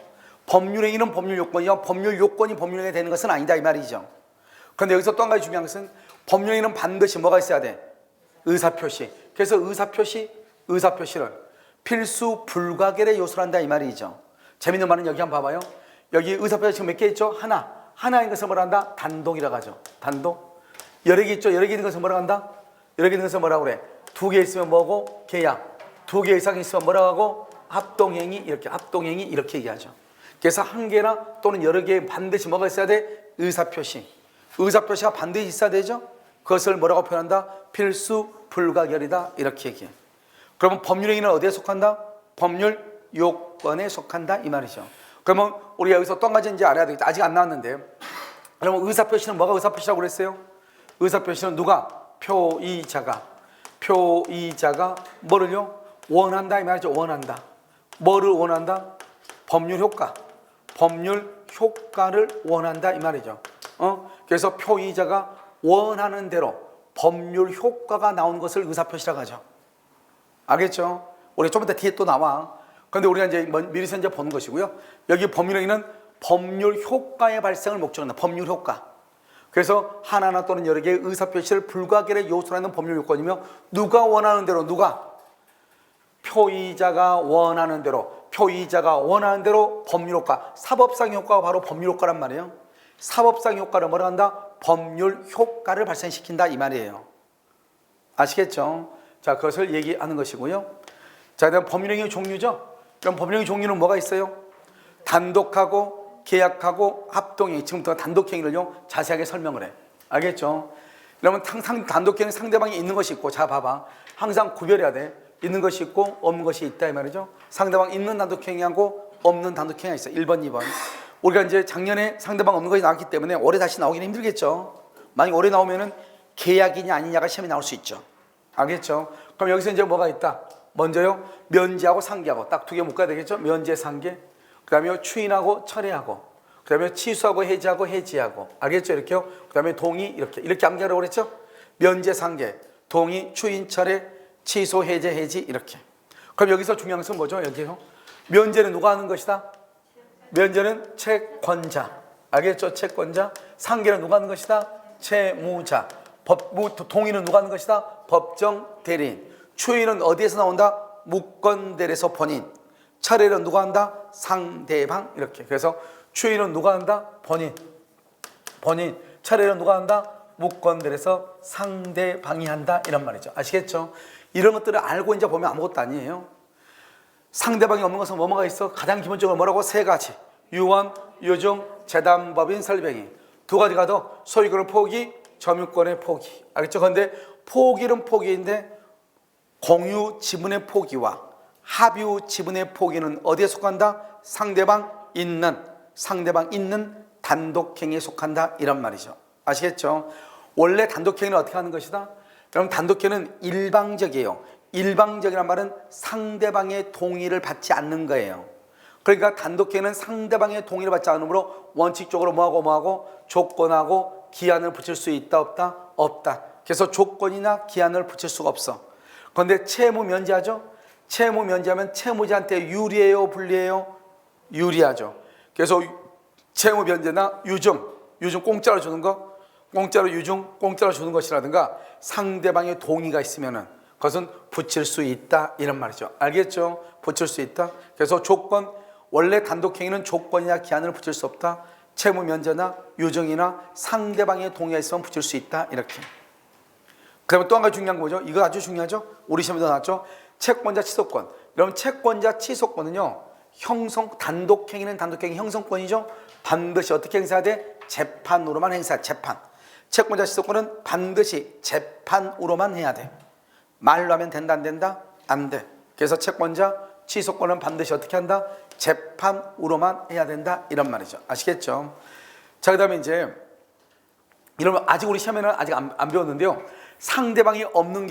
법률행위는 법률 요건이요. 법률 요건이 법률행위가 되는 것은 아니다 이 말이죠. 그런데 여기서 또 한 가지 중요한 것은 법률행위는 반드시 뭐가 있어야 돼? 의사표시. 그래서 의사표시를 필수 불가결의 요소란다 이 말이죠. 재밌는 말은 여기 한번 봐봐요. 여기 의사표시 지금 몇 개 있죠? 하나인 것을 뭐라 한다? 단독이라고 하죠. 단독. 여러 개 있죠? 여러 개 있는 것을 뭐라고 한다? 여러 개 있는 것을 뭐라고 그래? 두 개 있으면 뭐고? 계약. 두 개 이상 있으면 뭐라고 하고? 합동행위. 이렇게 합동행위 이렇게 얘기하죠. 그래서 한 개나 또는 여러 개 반드시 뭐가 있어야 돼? 의사표시. 의사표시가 반드시 있어야 되죠? 그것을 뭐라고 표현한다? 필수 불가결이다 이렇게 얘기해. 그러면 법률행위는 어디에 속한다? 법률 요건에 속한다 이 말이죠. 그러면 우리가 여기서 또 한 가지 이제 알아야 되겠다. 아직 안 나왔는데. 그러면 의사표시는 뭐가 의사표시라고 그랬어요? 의사표시는 누가? 표의자가 뭐를요? 원한다 이 말이죠. 원한다. 뭐를 원한다? 법률 효과를 원한다 이 말이죠. 그래서 표의자가 원하는 대로 법률 효과가 나온 것을 의사표시라고 하죠. 알겠죠? 우리 좀 이따 뒤에 또 나와. 그런데 우리가 이제 미리서 이제 보는 것이고요. 여기 법률행위는 법률 효과의 발생을 목적으로 한다. 법률 효과. 그래서 하나나 또는 여러 개의 의사표시를 불가결의 요소라는 법률 요건이며 누가 원하는 대로 표의자가 원하는 대로 법률 효과. 사법상 효과가 바로 법률 효과란 말이에요. 사법상 효과를 뭐라 한다? 법률 효과를 발생시킨다 이 말이에요. 아시겠죠? 자, 그것을 얘기하는 것이고요. 자, 그다음 법률행위 종류죠. 그럼 법률행위 종류는 뭐가 있어요? 단독하고 계약하고 합동행위. 지금부터 단독행위를요 자세하게 설명을 해. 알겠죠? 그러면 단독행위 상대방이 있는 것이 있고, 자 봐봐. 항상 구별해야 돼. 있는 것이 있고 없는 것이 있다 이 말이죠. 상대방 있는 단독행위하고 없는 단독행위가 있어. 1번, 2번. 우리가 이제 작년에 상대방 없는 것이 나왔기 때문에 올해 다시 나오기는 힘들겠죠. 만약 올해 나오면은 계약이냐 아니냐가 시험에 나올 수 있죠. 알겠죠? 그럼 여기서 이제 뭐가 있다? 먼저요, 면제하고 상계하고 딱 두 개 묶어야 되겠죠? 면제, 상계. 그 다음에 추인하고 철회하고. 그 그다음에 취소하고 해지하고 해지하고. 알겠죠? 이렇게요. 그다음에 동의 이렇게 암기하라고 그랬죠? 면제 상계, 동의, 추인, 철회, 취소, 해제, 해지 이렇게. 그럼 여기서 중요한 것은 뭐죠? 여기요. 면제는 누가 하는 것이다? 면제는 채권자. 알겠죠? 채권자. 상계는 누가 하는 것이다? 채무자. 동의는 누가 하는 것이다? 법정 대리인. 추인은 어디에서 나온다? 무권대리에서 본인. 철회는 누가 한다? 상대방. 이렇게. 그래서 추인은 누가 한다? 본인. 철회는 누가 한다? 무권대리에서 상대방이 한다. 이런 말이죠. 아시겠죠? 이런 것들을 알고 이제 보면 아무것도 아니에요. 상대방이 없는 것은 뭐가 있어? 가장 기본적으로 뭐라고? 세 가지. 유언, 유증, 재담법인, 설명이. 두 가지가 더 소유권의 포기, 점유권의 포기. 알겠죠? 그런데 포기는 포기인데 공유 지분의 포기와 합유 지분의 포기는 어디에 속한다? 상대방 있는 단독행위에 속한다. 이런 말이죠. 아시겠죠? 원래 단독행위는 어떻게 하는 것이다? 그럼 단독행위는 일방적이에요. 일방적이란 말은 상대방의 동의를 받지 않는 거예요. 그러니까 단독행위는 상대방의 동의를 받지 않으므로 원칙적으로 뭐하고 조건하고 기한을 붙일 수 있다 없다? 없다. 그래서 조건이나 기한을 붙일 수가 없어. 그런데 채무 면제하죠? 채무 면제하면 채무자한테 유리해요, 불리해요? 유리하죠. 그래서 채무 면제나 유증 공짜로 주는 거, 공짜로 주는 것이라든가 상대방의 동의가 있으면은 그것은 붙일 수 있다. 이런 말이죠. 알겠죠? 붙일 수 있다. 그래서 조건, 원래 단독행위는 조건이나 기한을 붙일 수 없다. 채무 면제나 유증이나 상대방의 동의가 있으면 붙일 수 있다. 이렇게. 그다음에 또 한 가지 중요한 거죠. 이거 아주 중요하죠. 우리 시험에도 나왔죠. 채권자 취소권. 여러분 채권자 취소권은요. 단독행위는 단독행위 형성권이죠. 반드시 어떻게 행사해야 돼? 재판으로만 행사. 재판. 채권자 취소권은 반드시 재판으로만 해야 돼. 말로 하면 된다 안 된다? 안 돼. 그래서 채권자 취소권은 반드시 어떻게 한다? 재판으로만 해야 된다. 이런 말이죠. 아시겠죠? 자, 그다음에 이제 이러면 아직 우리 시험에는 아직 안 배웠는데요. 상대방이 없는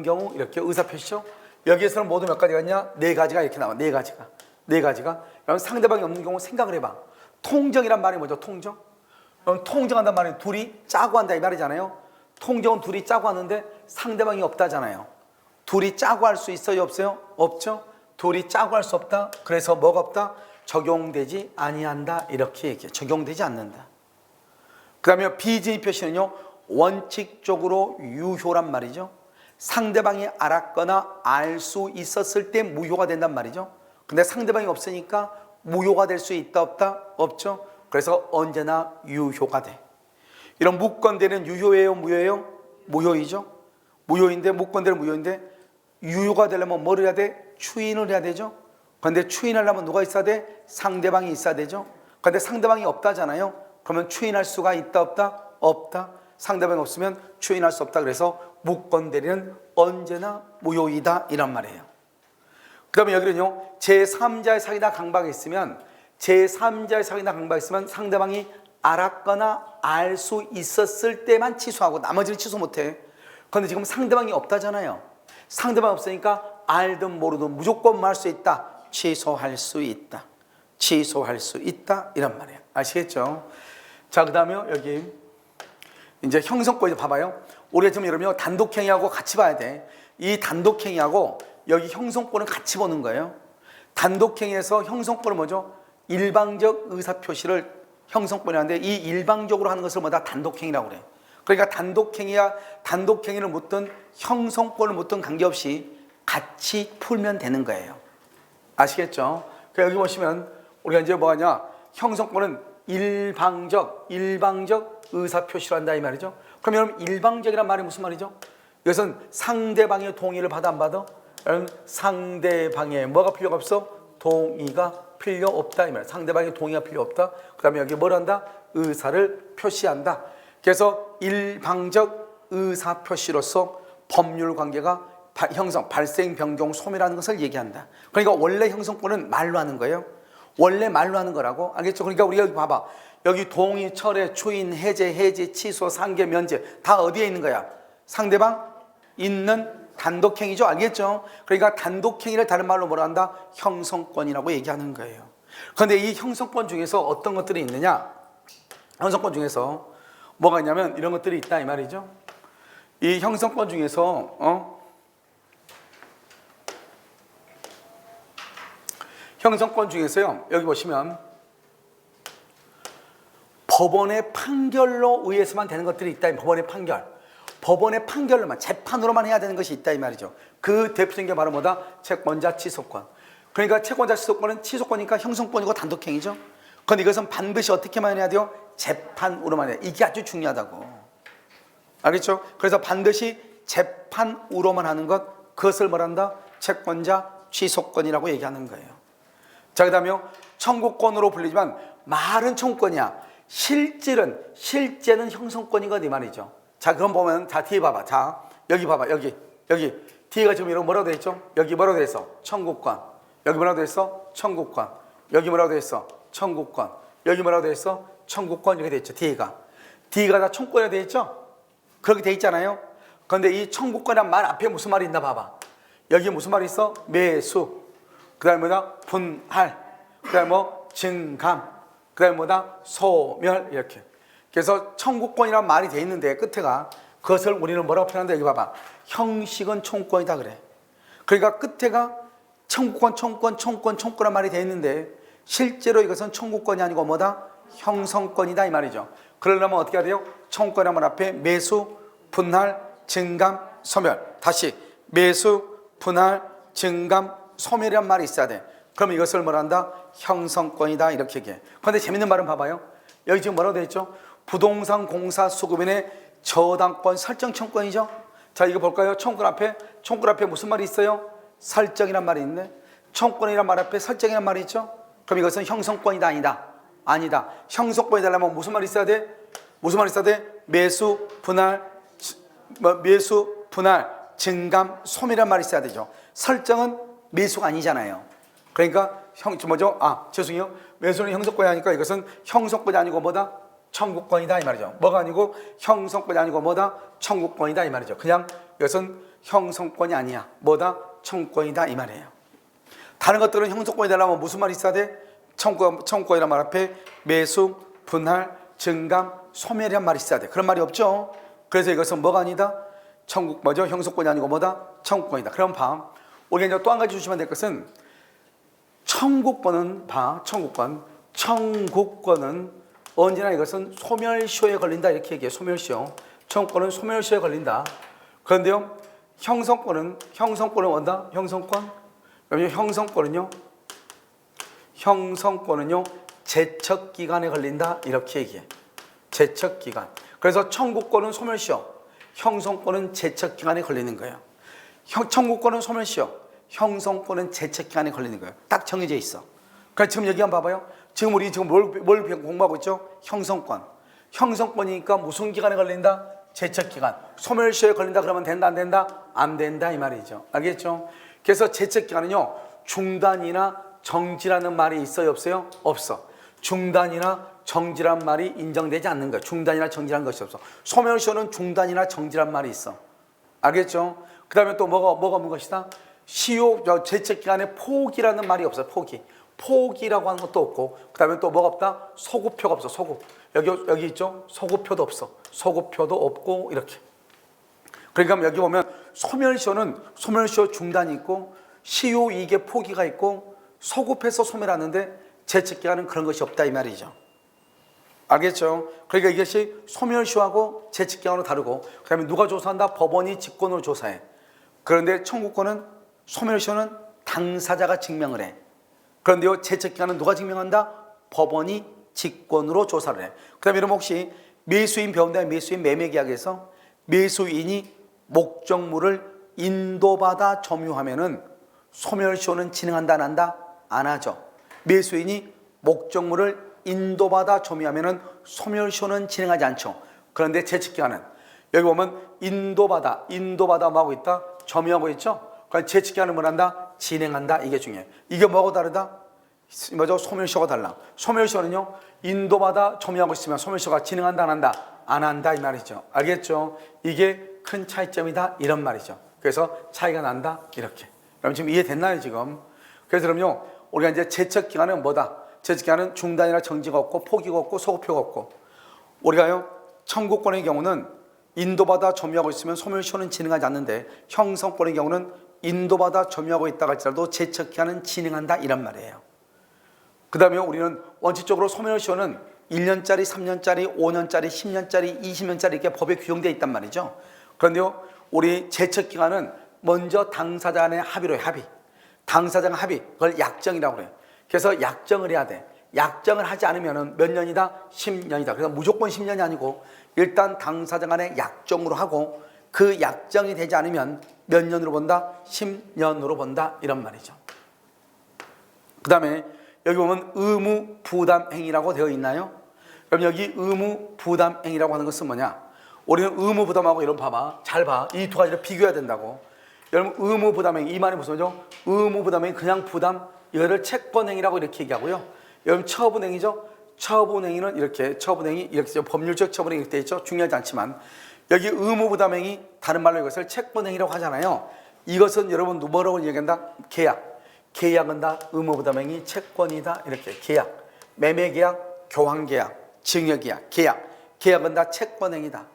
경우 이렇게 의사표시죠. 여기에서는 모두 몇 가지가 있냐? 네 가지가 이렇게 나와. 네 가지가. 그럼 상대방이 없는 경우 생각을 해봐. 통정이란 말이 뭐죠? 통정. 그럼 통정한단 말은 둘이 짜고 한다 이 말이잖아요. 통정은 둘이 짜고 하는데 상대방이 없다잖아요. 둘이 짜고 할 수 있어요, 없어요? 없죠. 둘이 짜고 할 수 없다. 그래서 뭐가 없다? 적용되지 아니한다. 이렇게 얘기해. 적용되지 않는다. 그 다음에 비진입 표시는요, 원칙적으로 유효란 말이죠. 상대방이 알았거나 알 수 있었을 때 무효가 된단 말이죠. 근데 상대방이 없으니까 무효가 될 수 있다 없다? 없죠. 그래서 언제나 유효가 돼. 이런 무권대는 유효예요, 무효예요? 무효이죠. 무권대는 무효인데 유효가 되려면 뭐를 해야 돼? 추인을 해야 되죠. 그런데 추인하려면 누가 있어야 돼? 상대방이 있어야 되죠. 그런데 상대방이 없다잖아요. 그러면 추인할 수가 있다 없다? 없다. 상대방이 없으면 추인할 수 없다. 그래서 무권대리는 언제나 무효이다. 이란 말이에요. 그 다음에 여기는요, 제3자의 사기나 강박이 있으면 상대방이 알았거나 알 수 있었을 때만 취소하고 나머지는 취소 못해. 그런데 지금 상대방이 없다잖아요. 상대방이 없으니까 알든 모르든 무조건 뭐 할 수 있다? 취소할 수 있다. 이란 말이에요. 아시겠죠? 자, 그 다음에 여기 이제 형성권 봐봐요. 우리가 지금 여러분요, 단독행위하고 같이 봐야 돼. 이 단독행위하고 여기 형성권을 같이 보는 거예요. 단독행위에서 형성권은 뭐죠? 일방적 의사표시를 형성권이라는데 이 일방적으로 하는 것을 뭐다? 단독행위라고 그래. 그러니까 단독행위를 묻든 형성권을 묻든 관계없이 같이 풀면 되는 거예요. 아시겠죠? 여기 보시면 우리가 이제 뭐 하냐? 형성권은 일방적 의사표시를 한다 이 말이죠. 그럼 여러분 일방적이란 말이 무슨 말이죠? 이것은 상대방의 동의를 받아 안 받아? 여러분 상대방의 뭐가 필요가 없어? 동의가 필요 없다 이 말이에요. 상대방의 동의가 필요 없다. 그 다음에 여기 뭘 한다? 의사를 표시한다. 그래서 일방적 의사 표시로서 법률 관계가 발생, 변경, 소멸하는 것을 얘기한다. 그러니까 원래 형성권은 말로 하는 거예요. 원래 말로 하는 거라고. 알겠죠? 그러니까 우리가 여기 봐봐. 여기 동의, 철회, 추인, 해제, 해지, 취소, 상계, 면제 다 어디에 있는 거야? 상대방 있는 단독행위죠. 알겠죠? 그러니까 단독행위를 다른 말로 뭐라 한다? 형성권이라고 얘기하는 거예요. 그런데 이 형성권 중에서 어떤 것들이 있느냐? 형성권 중에서 뭐가 있냐면 이런 것들이 있다 이 말이죠. 이 형성권 중에서 형성권 중에서요. 여기 보시면 법원의 판결로 의해서만 되는 것들이 있다. 법원의 판결. 법원의 판결로만 재판으로만 해야 되는 것이 있다 이 말이죠. 그 대표적인 게 바로 뭐다? 채권자 취소권. 그러니까 채권자 취소권은 취소권이니까 형성권이고 단독행위죠. 그런데 이것은 반드시 어떻게만 해야 돼요? 재판으로만 해야 돼요. 이게 아주 중요하다고. 알겠죠? 그래서 반드시 재판으로만 하는 것, 그것을 뭐란다? 채권자 취소권이라고 얘기하는 거예요. 자, 그 다음에 청구권으로 불리지만 말은 청구권이야. 실제는 형성권이거든 이 말이죠. 자, 그럼 보면 자 뒤에 봐봐. 자, 여기 봐봐. 여기 뒤에가 지금 이런 뭐라고 돼 있죠? 여기 뭐라고 돼 있어? 청구권. 여기 뭐라고 돼 있어? 청구권. 여기 뭐라고 돼 있어? 청구권. 여기 뭐라고 돼 있어? 청구권. 이렇게 돼 있죠. 뒤가 다 청구권이 돼 있죠? 그렇게 돼 있잖아요. 그런데 이 청구권이란 말 앞에 무슨 말이 있나 봐봐. 여기 무슨 말이 있어? 매수. 그 다음에 뭐다? 분할. 그 다음에 뭐? 증감. 그 다음에 뭐다? 소멸. 이렇게. 그래서 청구권이란 말이 돼 있는데 끝에가 그것을 우리는 뭐라고 표현한다? 여기 봐봐. 형식은 청구권이다 그래. 그러니까 끝에가 청구권이란 말이 돼 있는데 실제로 이것은 청구권이 아니고 뭐다? 형성권이다 이 말이죠. 그러려면 어떻게 해야 돼요? 청구권이란 말 앞에 매수, 분할, 증감, 소멸. 다시 매수, 분할, 증감, 소멸이란 말이 있어야 돼. 그럼 이것을 뭐란다? 형성권이다 이렇게 얘기해. 그런데 재밌는 말은 봐봐요. 여기 지금 뭐라고 되어 있죠? 부동산 공사 수급인의 저당권 설정 청구권이죠. 자, 이거 볼까요? 청구권 앞에 무슨 말이 있어요? 설정이란 말이 있네. 청구권이란 말 앞에 설정이란 말이 있죠. 그럼 이것은 형성권이다 아니다. 형성권이 되려면 무슨 말이 있어야 돼? 매수, 분할, 증감, 소멸이란 말이 있어야 되죠. 설정은 매수가 아니잖아요. 그러니까 매수는 형성권이 아니니까 이것은 형성권이 아니고 뭐다? 청구권이다 이 말이죠. 뭐가 아니고 형성권이 아니고 뭐다? 청구권이다 이 말이죠. 그냥 이것은 형성권이 아니야. 뭐다? 청구권이다 이 말이에요. 다른 것들은 형성권이 되려면 무슨 말이 있어야 돼? 청구권이란 말 앞에 매수, 분할, 증감, 소멸이란 말이 있어야 돼. 그런 말이 없죠. 그래서 이것은 뭐가 아니다? 형성권이 아니고 뭐다? 청구권이다. 그럼 봐. 우리가 이제 또 한 가지 주시면 될 것은 청구권은 언제나 이것은 소멸시효에 걸린다 이렇게 얘기해요. 소멸시효. 청구권은 소멸시효에 걸린다. 그런데요, 형성권은 뭔다? 형성권은요 제척기간에 걸린다 이렇게 얘기해. 제척기간. 그래서 청구권은 소멸시효, 형성권은 제척기간에 걸리는 거예요. 청구권은 소멸시효, 형성권은 제척기간에 걸리는 거예요. 딱 정해져 있어. 그러니까 지금 여기 한번 봐봐요. 지금 우리 뭘 공부하고 있죠? 형성권이니까 무슨 기간에 걸린다? 제척기간. 소멸시효에 걸린다 그러면 된다 안 된다? 안 된다 이 말이죠. 알겠죠? 그래서 제척기간은요 중단이나 정지라는 말이 있어요 없어요? 없어. 중단이나 정지란 말이 인정되지 않는 거예요. 중단이나 정지라는 것이 없어. 소멸시효는 중단이나 정지란 말이 있어. 알겠죠? 그 다음에 또 뭐가 없는 것이다? 제척기간에 포기라는 말이 없어요. 포기라고 하는 것도 없고, 그 다음에 또 뭐가 없다? 소급표가 없어. 소급. 여기 있죠? 소급표도 없어. 소급표도 없고 이렇게. 그러니까 여기 보면 소멸시효 중단이 있고 시효 이익의 포기가 있고 소급해서 소멸하는데 제척기간은 그런 것이 없다 이 말이죠. 알겠죠? 그러니까 이것이 소멸시효하고 제척기간으로 다르고, 그 다음에 누가 조사한다? 법원이 직권으로 조사해. 그런데 청구권은 소멸시효는 당사자가 증명을 해. 그런데요 제척기간은 누가 증명한다? 법원이 직권으로 조사를 해. 그 다음에 여러분 혹시 매수인 매매계약에서 매수인이 목적물을 인도받아 점유하면은 소멸시효는 진행한다 안 한다? 안 하죠. 매수인이 목적물을 인도받아 점유하면은 소멸시효는 진행하지 않죠. 그런데 제척기간은 여기 보면 인도받아 뭐 하고 있다? 점유하고 있죠. 그러니까 제척기간은 뭘 한다? 진행한다. 이게 중요해. 이게 뭐하고 다르다? 소멸시효가 달라. 소멸시효는요 인도받아 점유하고 있으면 소멸시효가 진행한다 안 한다? 안 한다 이 말이죠. 알겠죠? 이게 큰 차이점이다 이런 말이죠. 그래서 차이가 난다 이렇게. 그럼 지금 이해됐나요 지금? 그래서 그럼요 우리가 이제 제척기간은 뭐다? 재직기한은 중단이나 정지가 없고 포기가 없고 소급표가 없고, 우리가요 청구권의 경우는 인도받아 점유하고 있으면 소멸시효는 진행하지 않는데, 형성권의 경우는 인도받아 점유하고 있다 할지라도 제척기한은 진행한다 이란 말이에요. 그 다음에 우리는 원칙적으로 소멸시효는 1년짜리, 3년짜리, 5년짜리, 10년짜리, 20년짜리 이렇게 법에 규정되어 있단 말이죠. 그런데요 우리 제척기간은 먼저 당사자 간의 합의로 해. 합의. 당사자 간 합의, 그걸 약정이라고 그래요. 그래서 약정을 해야 돼. 약정을 하지 않으면 몇 년이다? 10년이다. 그래서 무조건 10년이 아니고 일단 당사자 간의 약정으로 하고, 그 약정이 되지 않으면 몇 년으로 본다? 10년으로 본다 이런 말이죠. 그 다음에 여기 보면 의무 부담 행위라고 되어 있나요? 그럼 여기 의무 부담 행위라고 하는 것은 뭐냐? 우리는 의무 부담하고 이런 봐봐. 잘 봐. 이 두 가지를 비교해야 된다고. 여러분 의무 부담 행위, 이 말이 무슨 말이죠? 의무 부담 행위 그냥 부담, 이거를 채권 행위라고 이렇게 얘기하고요. 여러분 처분 행위죠. 처분 행위는 이렇게, 처분 행위 이렇게 법률적 처분 행위 되어 있죠. 중요하지 않지만 여기 의무 부담 행위, 다른 말로 이것을 채권 행위라고 하잖아요. 이것은 여러분 뭐라고 얘기한다? 계약. 계약은 다 의무부담행위 채권이다 이렇게. 계약, 매매계약, 교환계약, 증여계약, 계약은 다 채권행위다.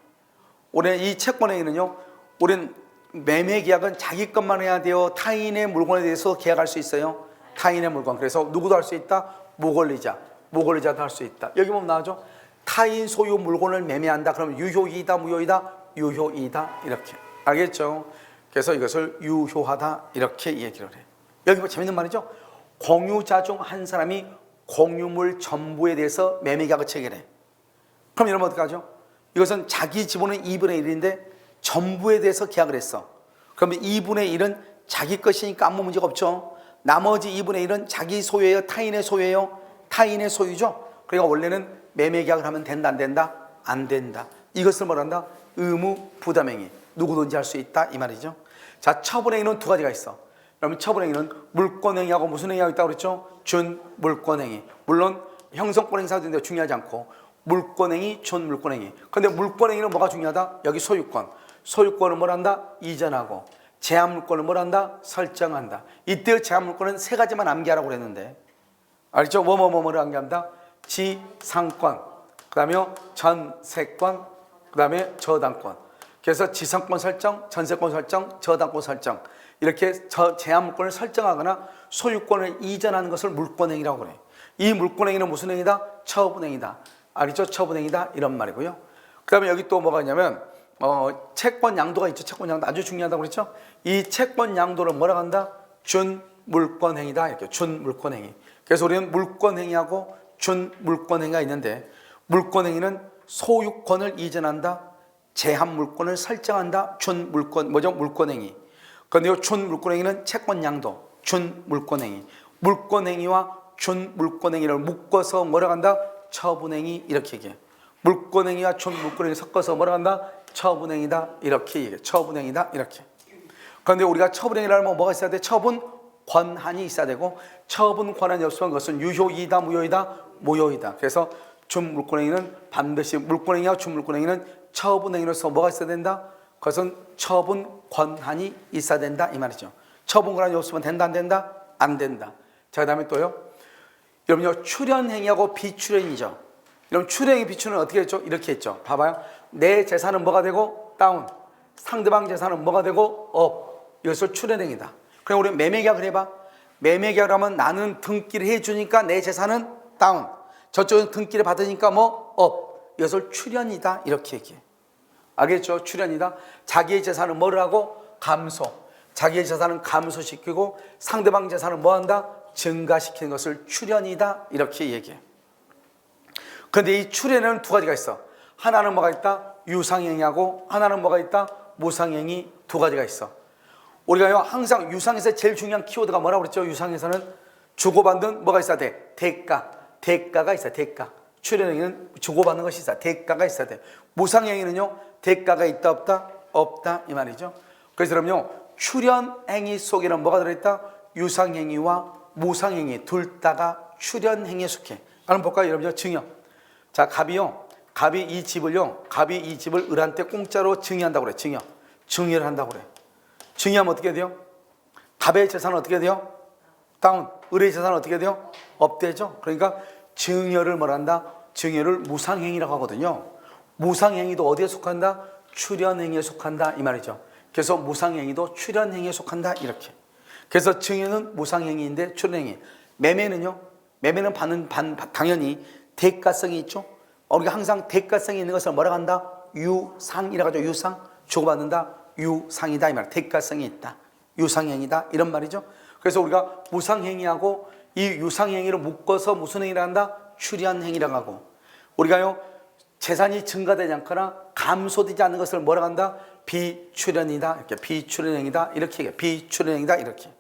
우리는 이 채권행위는요, 우리는 매매계약은 자기 것만 해야 돼요? 타인의 물건에 대해서 계약할 수 있어요? 타인의 물건. 그래서 누구도 할 수 있다? 모권리자도 할 수 있다. 여기 보면 나오죠? 타인 소유 물건을 매매한다. 그러면 유효이다, 무효이다? 유효이다 이렇게. 알겠죠? 그래서 이것을 유효하다 이렇게 얘기를 해요. 여기 뭐 재밌는 말이죠. 공유자 중 한 사람이 공유물 전부에 대해서 매매계약을 체결해. 그럼 여러분 어떡하죠? 이것은 자기 지분은 2분의 1인데 전부에 대해서 계약을 했어. 그러면 2분의 1은 자기 것이니까 아무 문제가 없죠. 나머지 2분의 1은 자기 소유예요? 타인의 소유예요? 타인의 소유죠. 그러니까 원래는 매매계약을 하면 된다 안 된다? 안 된다. 이것을 뭐란다? 의무부담행위. 누구든지 할 수 있다 이 말이죠. 자, 처분행위는 두 가지가 있어. 그러면 처분행위는 물권행위하고 무슨 행위가 있다고 그랬죠? 준물권행위. 물론 형성권 행사도 있는데 중요하지 않고 물권행위, 준물권행위. 그런데 물권행위는 뭐가 중요하다? 여기 소유권. 소유권을 뭘 한다? 이전하고. 제한물권을 뭘 한다? 설정한다. 이때의 제한물권은 세 가지만 암기하라고 그랬는데, 알죠? 뭐를 암기한다? 지상권, 그 다음에 전세권, 그 다음에 저당권. 그래서 지상권 설정, 전세권 설정, 저당권 설정, 이렇게 제한물권을 설정하거나 소유권을 이전하는 것을 물권행위라고 그래요. 이 물권행위는 무슨 행위다? 처분행위다. 알겠죠? 처분행위다 이런 말이고요. 그 다음에 여기 또 뭐가 있냐면 채권 양도가 있죠. 채권 양도 아주 중요하다고 그랬죠. 이 채권 양도를 뭐라고 한다? 준물권행위다 이렇게. 준물권행위. 그래서 우리는 물권행위하고 준물권행위가 있는데, 물권행위는 소유권을 이전한다, 제한물권을 설정한다. 준물권, 뭐죠? 물권행위. 그런데요 준물권행위는 채권 양도, 준물권행위. 물권행위와 준물권행위를 묶어서 뭐라고 한다? 처분행위 이렇게 얘기해요. 물권행위와 준물권행위 섞어서 뭐라고 한다? 처분행위다 이렇게 얘기해요. 처분행위다 이렇게. 그런데 우리가 처분행위를 하면 뭐가 있어야 돼? 처분 권한이 있어야 되고, 처분 권한이 없으면 그것은 유효이다, 무효이다? 무효이다. 그래서 준물권행위는 반드시, 물권행위와 준물권행위는 처분행위로서 뭐가 있어야 된다? 그것은 처분 권한이 있어야 된다 이 말이죠. 처분 권한이 없으면 된다 안 된다? 안 된다. 자, 그 다음에 또요, 여러분요 출연행위하고 비출연이죠. 여러분 출연행위 비출연은 어떻게 했죠? 이렇게 했죠. 봐봐요. 내 재산은 뭐가 되고? 다운. 상대방 재산은 뭐가 되고? 업. 이것을 출연행위다. 그럼 우리 매매계약을 해봐. 매매계약을 하면 나는 등기를 해주니까 내 재산은 다운, 저쪽은 등기를 받으니까 뭐? 업. 이것을 출연이다 이렇게 얘기해. 알겠죠? 출연이다. 자기의 재산은 뭐를 하고? 감소. 자기의 재산은 감소시키고 상대방 재산은 뭐 한다? 증가시키는 것을 출연이다 이렇게 얘기해. 그런데 이 출연에는 두 가지가 있어. 하나는 뭐가 있다? 유상행위하고 하나는 뭐가 있다? 무상행위. 두 가지가 있어. 우리가요 항상 유상에서 제일 중요한 키워드가 뭐라고 그랬죠? 유상에서는 주고받는 뭐가 있어야 돼? 대가가 있어야 돼. 대가. 출연행위는 주고받는 것이 있어야 돼. 대가가 있어야 돼. 무상행위는요 대가가 있다 없다? 없다 이 말이죠. 그래서 그럼요 출연행위 속에는 뭐가 들어있다? 유상행위와 무상행위 둘 다가 출연행위에 속해. 한번 볼까요 여러분요? 증여. 자, 갑이 이 집을 을한테 공짜로 증여한다고 그래. 증여를 한다고 그래. 증여하면 어떻게 돼요? 갑의 재산은 어떻게 돼요? 다운. 을의 재산은 어떻게 돼요? 없대죠. 그러니까 증여를 뭐란다? 증여를 무상행위라고 하거든요. 무상행위도 어디에 속한다? 출현행위에 속한다 이 말이죠. 그래서 무상행위도 출현행위에 속한다 이렇게. 그래서 증여는 무상행위인데 출현행위. 매매는요? 매매는 당연히 대가성이 있죠. 우리가 항상 대가성이 있는 것을 뭐라고 한다? 유상이라고 하죠. 유상. 주고받는다. 유상이다 이 말. 대가성이 있다. 유상행위다 이런 말이죠. 그래서 우리가 무상행위하고 이 유상행위를 묶어서 무슨 행위를 한다? 출현행위라고 하고, 우리가요 재산이 증가되지 않거나 감소되지 않는 것을 뭐라고 한다? 비출현이다 이렇게. 비출현행위다 이렇게 얘기해. 비출현행위다 이렇게.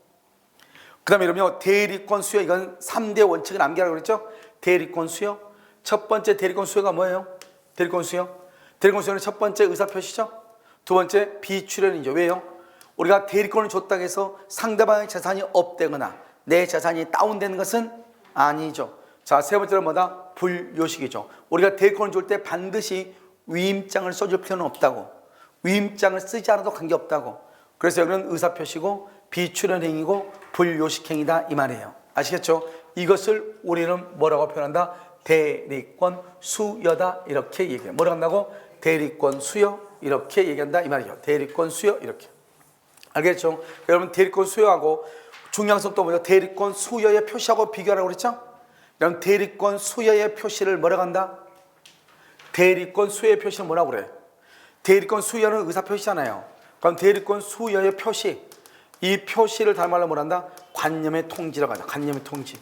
그 다음에 이러면 대리권 수요, 이건 3대 원칙을 암기하라고 그랬죠. 대리권 수요. 첫 번째 대리권 수요가 뭐예요? 대리권 수요. 대리권 수요는 첫 번째 의사표시죠. 두 번째 비출현이죠. 왜요? 우리가 대리권을 줬다고 해서 상대방의 재산이 업되거나 내 재산이 다운되는 것은 아니죠. 자, 세 번째는 뭐다? 불요식이죠. 우리가 대리권을 줄 때 반드시 위임장을 써줄 필요는 없다고. 위임장을 쓰지 않아도 관계없다고. 그래서 여기는 의사표시고 비출현행위고 불요식행위다 이 말이에요. 아시겠죠? 이것을 우리는 뭐라고 표현한다? 대리권 수여다 이렇게 얘기해요. 뭐라고 한다고? 대리권 수여 이렇게 얘기한다 이 말이죠. 대리권 수여 이렇게. 알겠죠? 여러분 대리권 수여하고 중요한 것도 뭐죠? 대리권 수여의 표시하고 비교하라고 그랬죠? 여러분 대리권 수여의 표시를 뭐라고 한다? 대리권 수여의 표시는 뭐라고 그래? 대리권 수여는 의사표시잖아요. 그럼 대리권 수여의 표시, 이 표시를 다른 말로 뭐란다? 관념의 통지라고 하죠. 관념의 통지.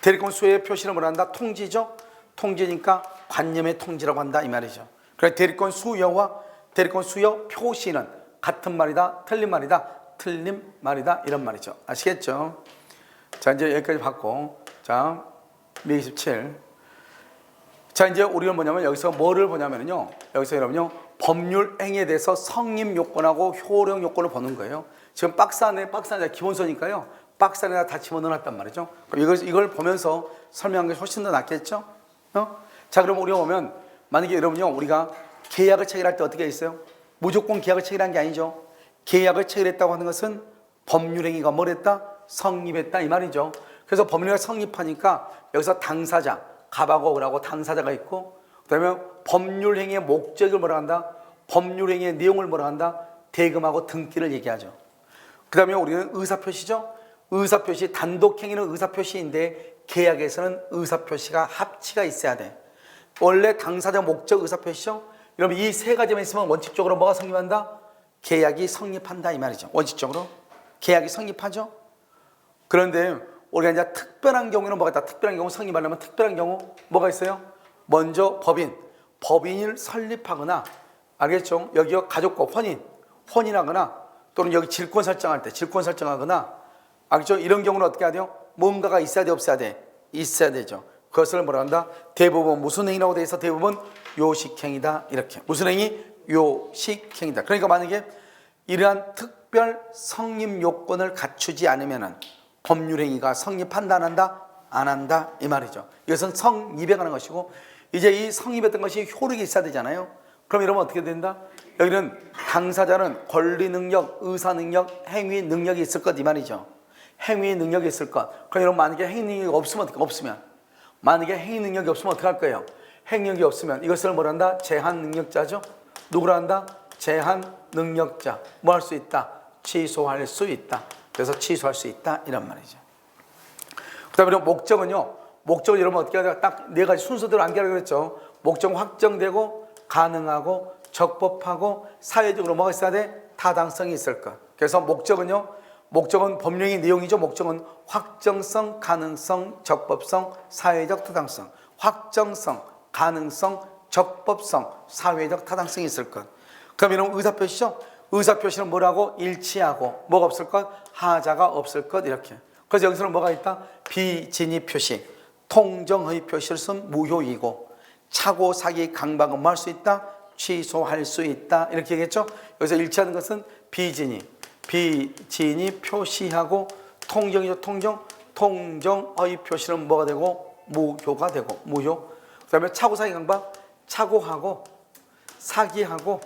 대리권 수여의 표시를 뭐란다? 통지죠. 통지니까 관념의 통지라고 한다 이 말이죠. 그래서 대리권 수여와 대리권 수여 표시는 같은 말이다, 틀린 말이다, 틀린 말이다 이런 말이죠. 아시겠죠? 자, 이제 여기까지 봤고, 자 227. 자, 이제 우리는 뭐냐면 여기서 뭐를 보냐면요, 여기서 여러분요 법률 행위에 대해서 성립 요건하고 효력 요건을 보는 거예요. 지금 박스 안에 기본서니까요. 박스 안에다 다 집어넣어놨단 말이죠. 그럼 이걸 보면서 설명하는 게 훨씬 더 낫겠죠? 자, 그럼 우리가 보면 만약에 여러분요 우리가 계약을 체결할 때 어떻게 있어요? 무조건 계약을 체결한 게 아니죠. 계약을 체결했다고 하는 것은 법률 행위가 뭘 했다? 성립했다 이 말이죠. 그래서 법률이 성립하니까 여기서 당사자, 갑하고 을하고 당사자가 있고, 그 다음에 법률 행위의 목적을 뭐라 한다? 법률 행위의 내용을 뭐라 한다? 대금하고 등기를 얘기하죠. 그 다음에 우리는 의사표시죠. 의사표시, 단독행위는 의사표시인데 계약에서는 의사표시가 합치가 있어야 돼. 원래 당사자, 목적, 의사표시죠. 여러분 이 세 가지만 있으면 원칙적으로 뭐가 성립한다? 계약이 성립한다 이 말이죠. 원칙적으로 계약이 성립하죠. 그런데 우리가 이제 특별한 경우에는 뭐가 있다? 특별한 경우 성립하려면 특별한 경우 뭐가 있어요? 먼저 법인을 설립하거나, 알겠죠? 여기요 가족과 혼인하거나, 또는 여기 질권 설정할 때 질권 설정하거나, 알겠죠? 이런 경우는 어떻게 해야 돼요? 뭔가가 있어야 돼, 없어야 돼? 있어야 되죠. 그것을 뭐라 한다? 대부분 무슨 행위라고 돼 있어? 대부분 요식행위다 이렇게. 무슨 행위? 요식행위다. 그러니까 만약에 이러한 특별 성립 요건을 갖추지 않으면은 법률행위가 성립한다 안 한다? 안 한다 이 말이죠. 이것은 성립에 관한 것이고, 이제 이 성립했던 것이 효력이 있어야 되잖아요. 그럼 이러면 어떻게 된다? 여기는 당사자는 권리 능력, 의사 능력, 행위 능력이 있을 것 이 말이죠. 행위 능력이 있을 것. 그럼 여러분 만약에 행위 능력이 없으면 만약에 행위 능력이 없으면 어떻게 할 거예요? 행위 능력이 없으면 이것을 뭐라 한다? 제한 능력자죠. 누구라 한다? 제한 능력자. 뭐 할 수 있다? 취소할 수 있다. 그래서 취소할 수 있다 이런 말이죠. 그 다음에 목적은요, 목적을 여러분 어떻게 해야 돼요? 딱 네 가지 순서대로 암기하라고 그랬죠. 목적은 확정되고 가능하고 적법하고 사회적으로 뭐가 있어야 돼? 타당성이 있을 것. 그래서 목적은 법령의 내용이죠. 목적은 확정성, 가능성, 적법성, 사회적 타당성. 확정성, 가능성, 적법성, 사회적 타당성이 있을 것. 그럼 이런 의사표시죠. 의사표시는 뭐라고? 일치하고 뭐가 없을 것? 하자가 없을 것 이렇게. 그래서 여기서는 뭐가 있다? 비진입 표시, 통정의 표시를 쓴 무효이고, 차고 사기 강박은 뭐 할 수 있다? 취소할 수 있다 이렇게 얘기했죠. 여기서 일치하는 것은 비진입 표시하고 통정이죠. 통정의 표시는 뭐가 되고? 무효가 되고, 무효. 그 다음에 차고 사기 강박, 차고하고 사기하고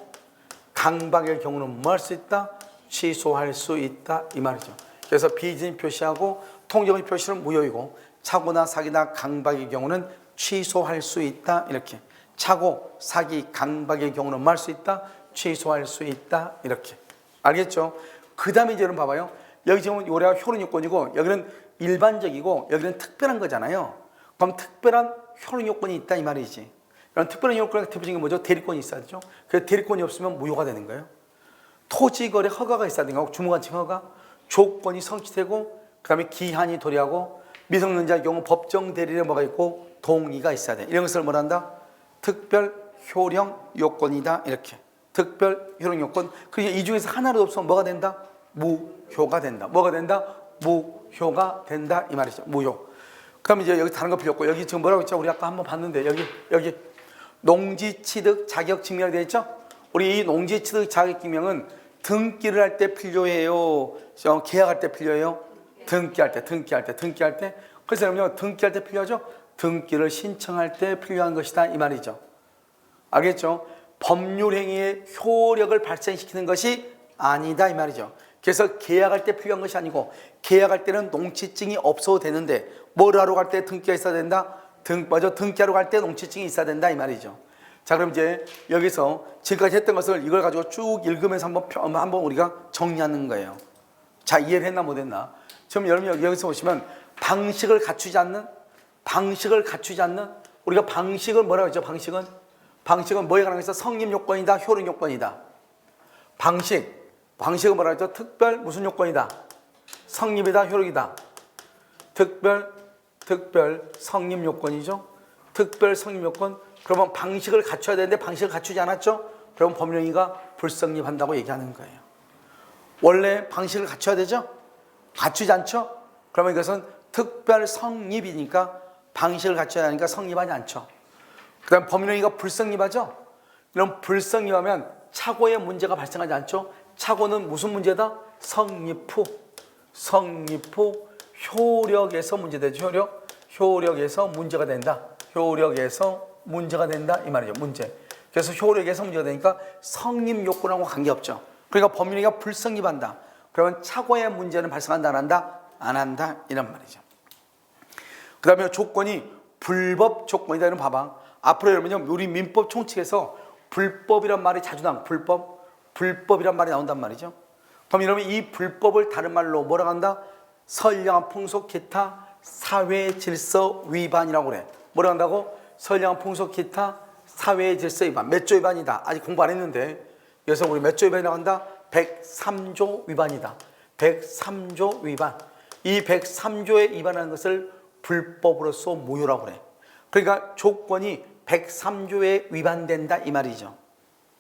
강박의 경우는 뭐 할 수 있다? 취소할 수 있다 이 말이죠. 그래서 비진입 표시하고 통정의 표시는 무효이고, 착오나 사기나 강박의 경우는 취소할 수 있다. 이렇게. 착오, 사기, 강박의 경우는 뭐 할 수 있다? 취소할 수 있다. 이렇게. 알겠죠? 그 다음에 이제 여러분 봐봐요. 여기 지금 요래가 효능 요건이고 여기는 일반적이고 여기는 특별한 거잖아요. 그럼 특별한 효능 요건이 있다 이 말이지. 이런 특별한 요건의 대표적인 게 뭐죠? 대리권이 있어야 되죠. 그 대리권이 없으면 무효가 되는 거예요. 토지거래 허가가 있어야 되는 거고 주무관청 허가, 조건이 성취되고 그 다음에 기한이 도래하고 미성년자의 경우 법정 대리에 뭐가 있고 동의가 있어야 돼. 이런 것을 뭐라 한다? 특별 효령 요건이다. 이렇게. 특별 효령 요건. 그러니까 이 중에서 하나라도 없으면 뭐가 된다? 무효가 된다. 뭐가 된다? 무효가 된다. 이 말이죠. 무효. 그럼 이제 여기 다른 거 필요 없고 여기 지금 뭐라고 했죠? 우리 아까 한번 봤는데 여기 농지 취득 자격 증명이 되어 있죠? 우리 이 농지 취득 자격 증명은 등기를 할 때 필요해요. 계약할 때 필요해요. 등기할 때. 그래서 여러분요, 등기할 때 필요하죠? 등기를 신청할 때 필요한 것이다. 이 말이죠. 알겠죠? 법률행위의 효력을 발생시키는 것이 아니다. 이 말이죠. 그래서 계약할 때 필요한 것이 아니고 계약할 때는 농지증이 없어도 되는데 뭘 하러 갈 때 등기가 있어야 된다? 등기하러 갈 때 농지증이 있어야 된다. 이 말이죠. 자, 그럼 이제 여기서 지금까지 했던 것을 이걸 가지고 쭉 읽으면서 한번 우리가 정리하는 거예요. 자, 이해를 했나 못했나? 지금 여러분 여기서 보시면 방식을 갖추지 않는 우리가 방식을 뭐라고 했죠? 방식은 뭐에 관한 것에서 성립 요건이다, 효력 요건이다. 방식은 뭐라고 했죠? 특별 무슨 요건이다? 성립이다, 효력이다. 특별 성립 요건이죠. 특별 성립 요건. 그러면 방식을 갖춰야 되는데 방식을 갖추지 않았죠? 그러면 법령이가 불성립한다고 얘기하는 거예요. 원래 방식을 갖춰야 되죠? 갖추지 않죠? 그러면 이것은 특별 성립이니까 방식을 갖춰야 하니까 성립하지 않죠. 그 다음 법령이가 불성립하죠? 그럼 불성립하면 착오의 문제가 발생하지 않죠? 착오는 무슨 문제다? 성립 후 효력에서 문제되죠. 효력에서 문제가 된다. 이 말이죠. 문제. 그래서 효력에서 문제가 되니까 성립 요건하고 관계없죠. 그러니까 법률행위가 불성립한다. 그러면 착오의 문제는 발생한다, 안 한다? 안 한다. 이런 말이죠. 그 다음에 조건이 불법 조건이다. 이런 봐봐. 앞으로 여러분요, 우리 민법 총칙에서 불법이란 말이 자주 나와. 불법이란 말이 나온단 말이죠. 그럼 여러분 이 불법을 다른 말로 뭐라고 한다? 선량한 풍속 기타 사회 질서 위반이라고 그래. 뭐라고 한다고? 선량한 풍속 기타 사회 질서 위반. 몇 조 위반이다. 아직 공부 안 했는데. 그래서 우리 몇 조 위반이라고 한다? 103조 위반이다. 103조 위반. 이 103조에 위반하는 것을 불법으로서 무효라고 그래. 그러니까 조건이 103조에 위반된다 이 말이죠.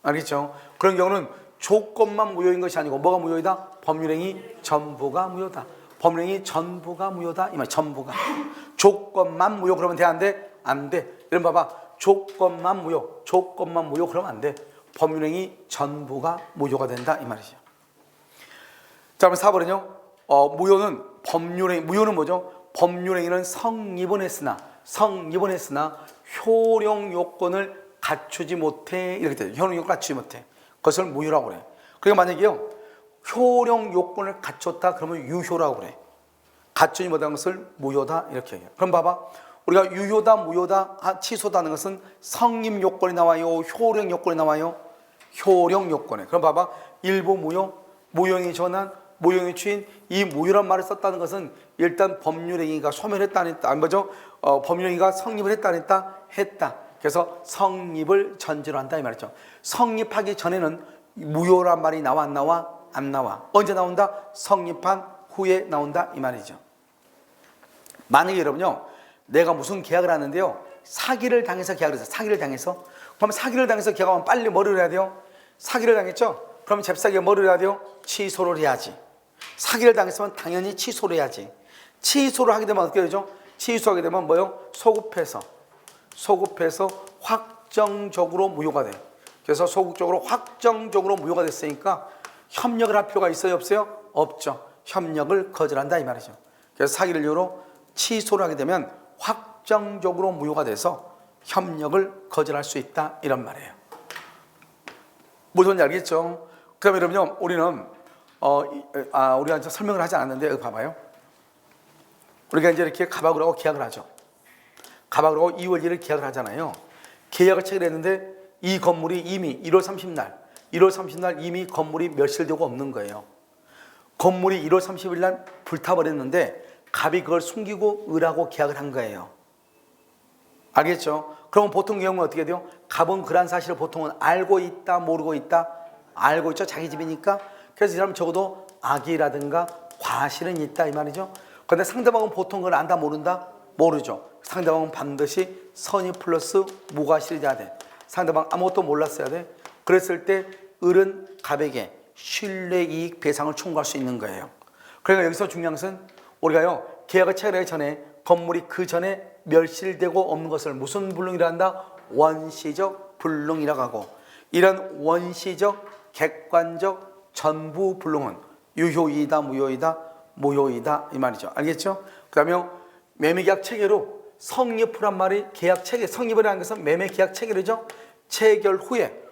알겠죠? 그런 경우는 조건만 무효인 것이 아니고 뭐가 무효이다? 법률행위 전부가 무효다. 법령이 전부가 무효다. 이 말, 전부가. 조건만 무효 그러면 돼, 안 돼? 안 돼. 이런 봐봐. 조건만 무효 그러면 안 돼. 법령이 전부가 무효가 된다. 이 말이죠. 자, 그럼 4번은요. 무효는 뭐죠? 법률행위는 성립은 했으나 효력 요건을 갖추지 못해. 이렇게 돼요. 효력 요건을 갖추지 못해. 그것을 무효라고 그래. 그러니까 만약에요. 효력 요건을 갖췄다 그러면 유효라고 그래. 갖추지 못한 것을 무효다 이렇게 얘기해요. 그럼 봐봐. 우리가 유효다 무효다 취소다 하는 것은 성립 요건이 나와요, 효력 요건이 나와요? 효력 요건에. 그럼 봐봐. 일부 무효행위 전환, 무효행위 추인. 이 무효란 말을 썼다는 것은 일단 법률행위가 소멸했다 안 했다. 뭐죠? 법률행위가 성립을 했다 안 했다? 했다. 그래서 성립을 전제로 한다 이 말이죠. 성립하기 전에는 무효란 말이 나와 안 나와? 안 나와. 언제 나온다? 성립한 후에 나온다 이 말이죠. 만약에 여러분요, 내가 무슨 계약을 하는데요, 사기를 당해서 계약을 했어요. 그럼 사기를 당해서 계약하면 빨리 뭐를 해야 돼요? 사기를 당했죠? 그럼 잽싸게 뭐를 해야 돼요? 취소를 해야지. 사기를 당했으면 당연히 취소를 해야지. 취소를 하게 되면 어떻게 되죠? 취소하게 되면 뭐요? 소급해서 확정적으로 무효가 돼. 그래서 소극적으로 확정적으로 무효가 됐으니까 협력을 할 필요가 있어요, 없어요? 없죠. 협력을 거절한다 이 말이죠. 그래서 사기를 이유로 취소를 하게 되면 확정적으로 무효가 돼서 협력을 거절할 수 있다 이런 말이에요. 무슨 알겠죠? 그다음에 여러분요, 우리는 우리가 설명을 하지 않았는데 여기 봐봐요. 우리가 이제 이렇게 가박으로 계약을 하죠. 가박으로 2월 1일 계약을 하잖아요. 계약을 체결했는데 이 건물이 이미 1월 30날 이미 건물이 멸실되고 없는 거예요. 건물이 1월 30일 날 불타버렸는데 갑이 그걸 숨기고 을하고 계약을 한 거예요. 알겠죠? 그러면 보통 경우는 어떻게 돼요? 갑은 그런 사실을 보통은 알고 있다, 모르고 있다? 알고 있죠. 자기 집이니까. 그래서 이 사람은 적어도 악의라든가 과실은 있다 이 말이죠. 그런데 상대방은 보통 그걸 안다, 모른다? 모르죠. 상대방은 반드시 선의 플러스 무과실이 돼야 돼. 상대방 아무것도 몰랐어야 돼. 그랬을 때 을은 갑에게 신뢰이익 배상을 청구할 수 있는 거예요. 그러니까 여기서 중요한 것은 우리가요, 계약을 체결하기 전에 건물이 그 전에 멸실되고 없는 것을 무슨 불능이라 한다? 원시적 불능이라고 하고, 이런 원시적 객관적 전부 불능은 유효이다, 무효이다, 무효이다 이 말이죠. 알겠죠? 그 다음에 매매계약 체결 후 성립후란 말이 계약 체결, 성립이라는 것은 매매계약 체결이죠. 체결 후에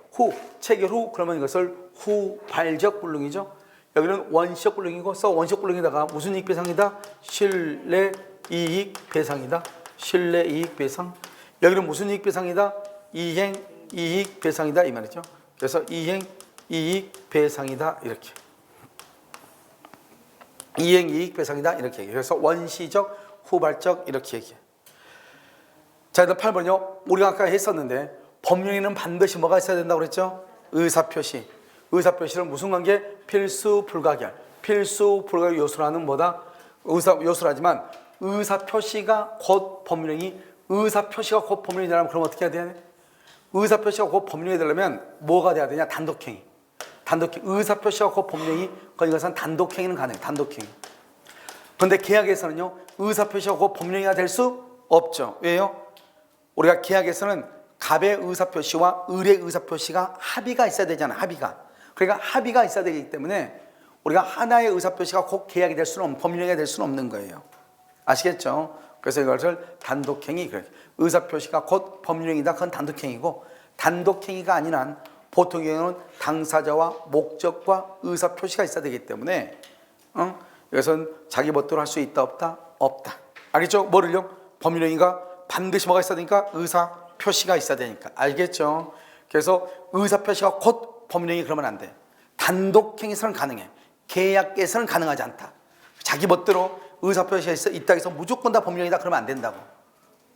체결 후 그러면 이것을 후발적 불능이죠. 여기는 원시적 불능이고, 원시적 불능에다가 무슨 이익 배상이다? 신뢰이익 배상이다. 신뢰이익 배상. 여기는 무슨 이익 배상이다? 이행이익 배상이다 이 말이죠. 그래서 이행이익 배상이다 이렇게. 이행이익 배상이다 이렇게 얘기해요. 그래서 원시적, 후발적 이렇게 얘기해요. 자, 8번요. 우리가 아까 했었는데 법령에는 반드시 뭐가 있어야 된다고 그랬죠? 의사표시. 의사표시는 무슨 관계? 필수 불가결. 필수 불가결 요소라는 뭐다? 요소라지만 의사표시가 곧 법령이, 의사표시가 곧 법령이 되려면 그럼 어떻게 해야 되냐? 의사표시가 곧 법령이 되려면 뭐가 돼야 되냐? 단독행위. 의사표시가 곧 법령이, 이것은 단독행위는 가능해요. 단독행위. 그런데 계약에서는요, 의사표시가 곧 법령이가 될 수 없죠. 왜요? 우리가 계약에서는 갑의 의사표시와 을의 의사표시가 합의가 있어야 되잖아요. 그러니까 합의가 있어야 되기 때문에 우리가 하나의 의사표시가 곧 계약이 될 수는 법령이 될 수는 없는 거예요. 아시겠죠? 그래서 이것을 단독행위, 의사표시가 곧 법령이다. 그건 단독행위고, 단독행위가 아닌 한 보통 경우는 당사자와 목적과 의사표시가 있어야 되기 때문에 이것은 자기 멋대로 할 수 있다, 없다? 없다. 알겠죠? 뭐를요? 법령이가 반드시 뭐가 있어야 되니까? 의사표시가 있어야 되니까. 알겠죠? 그래서 의사표시가 곧 법령이 그러면 안 돼. 단독행위에서는 가능해. 계약에서는 가능하지 않다. 자기 멋대로 의사표시가 있다 해서 무조건 다 법령이다 그러면 안 된다고.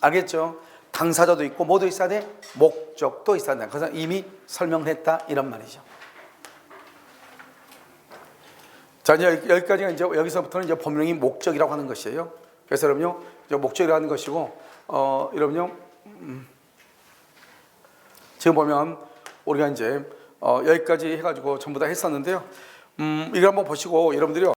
알겠죠? 당사자도 있고 뭐도 있어야 돼? 목적도 있어야 된다. 그래서 이미 설명했다 이런 말이죠. 자, 이제 여기까지가 이제 여기서부터는 이제 법령이 목적이라고 하는 것이에요. 그래서 여러분요, 이제 목적이라고 하는 것이고, 여러분요, 지금 보면 우리가 이제 여기까지 해가지고 전부 다 했었는데요. 이거 한번 보시고 여러분들이요.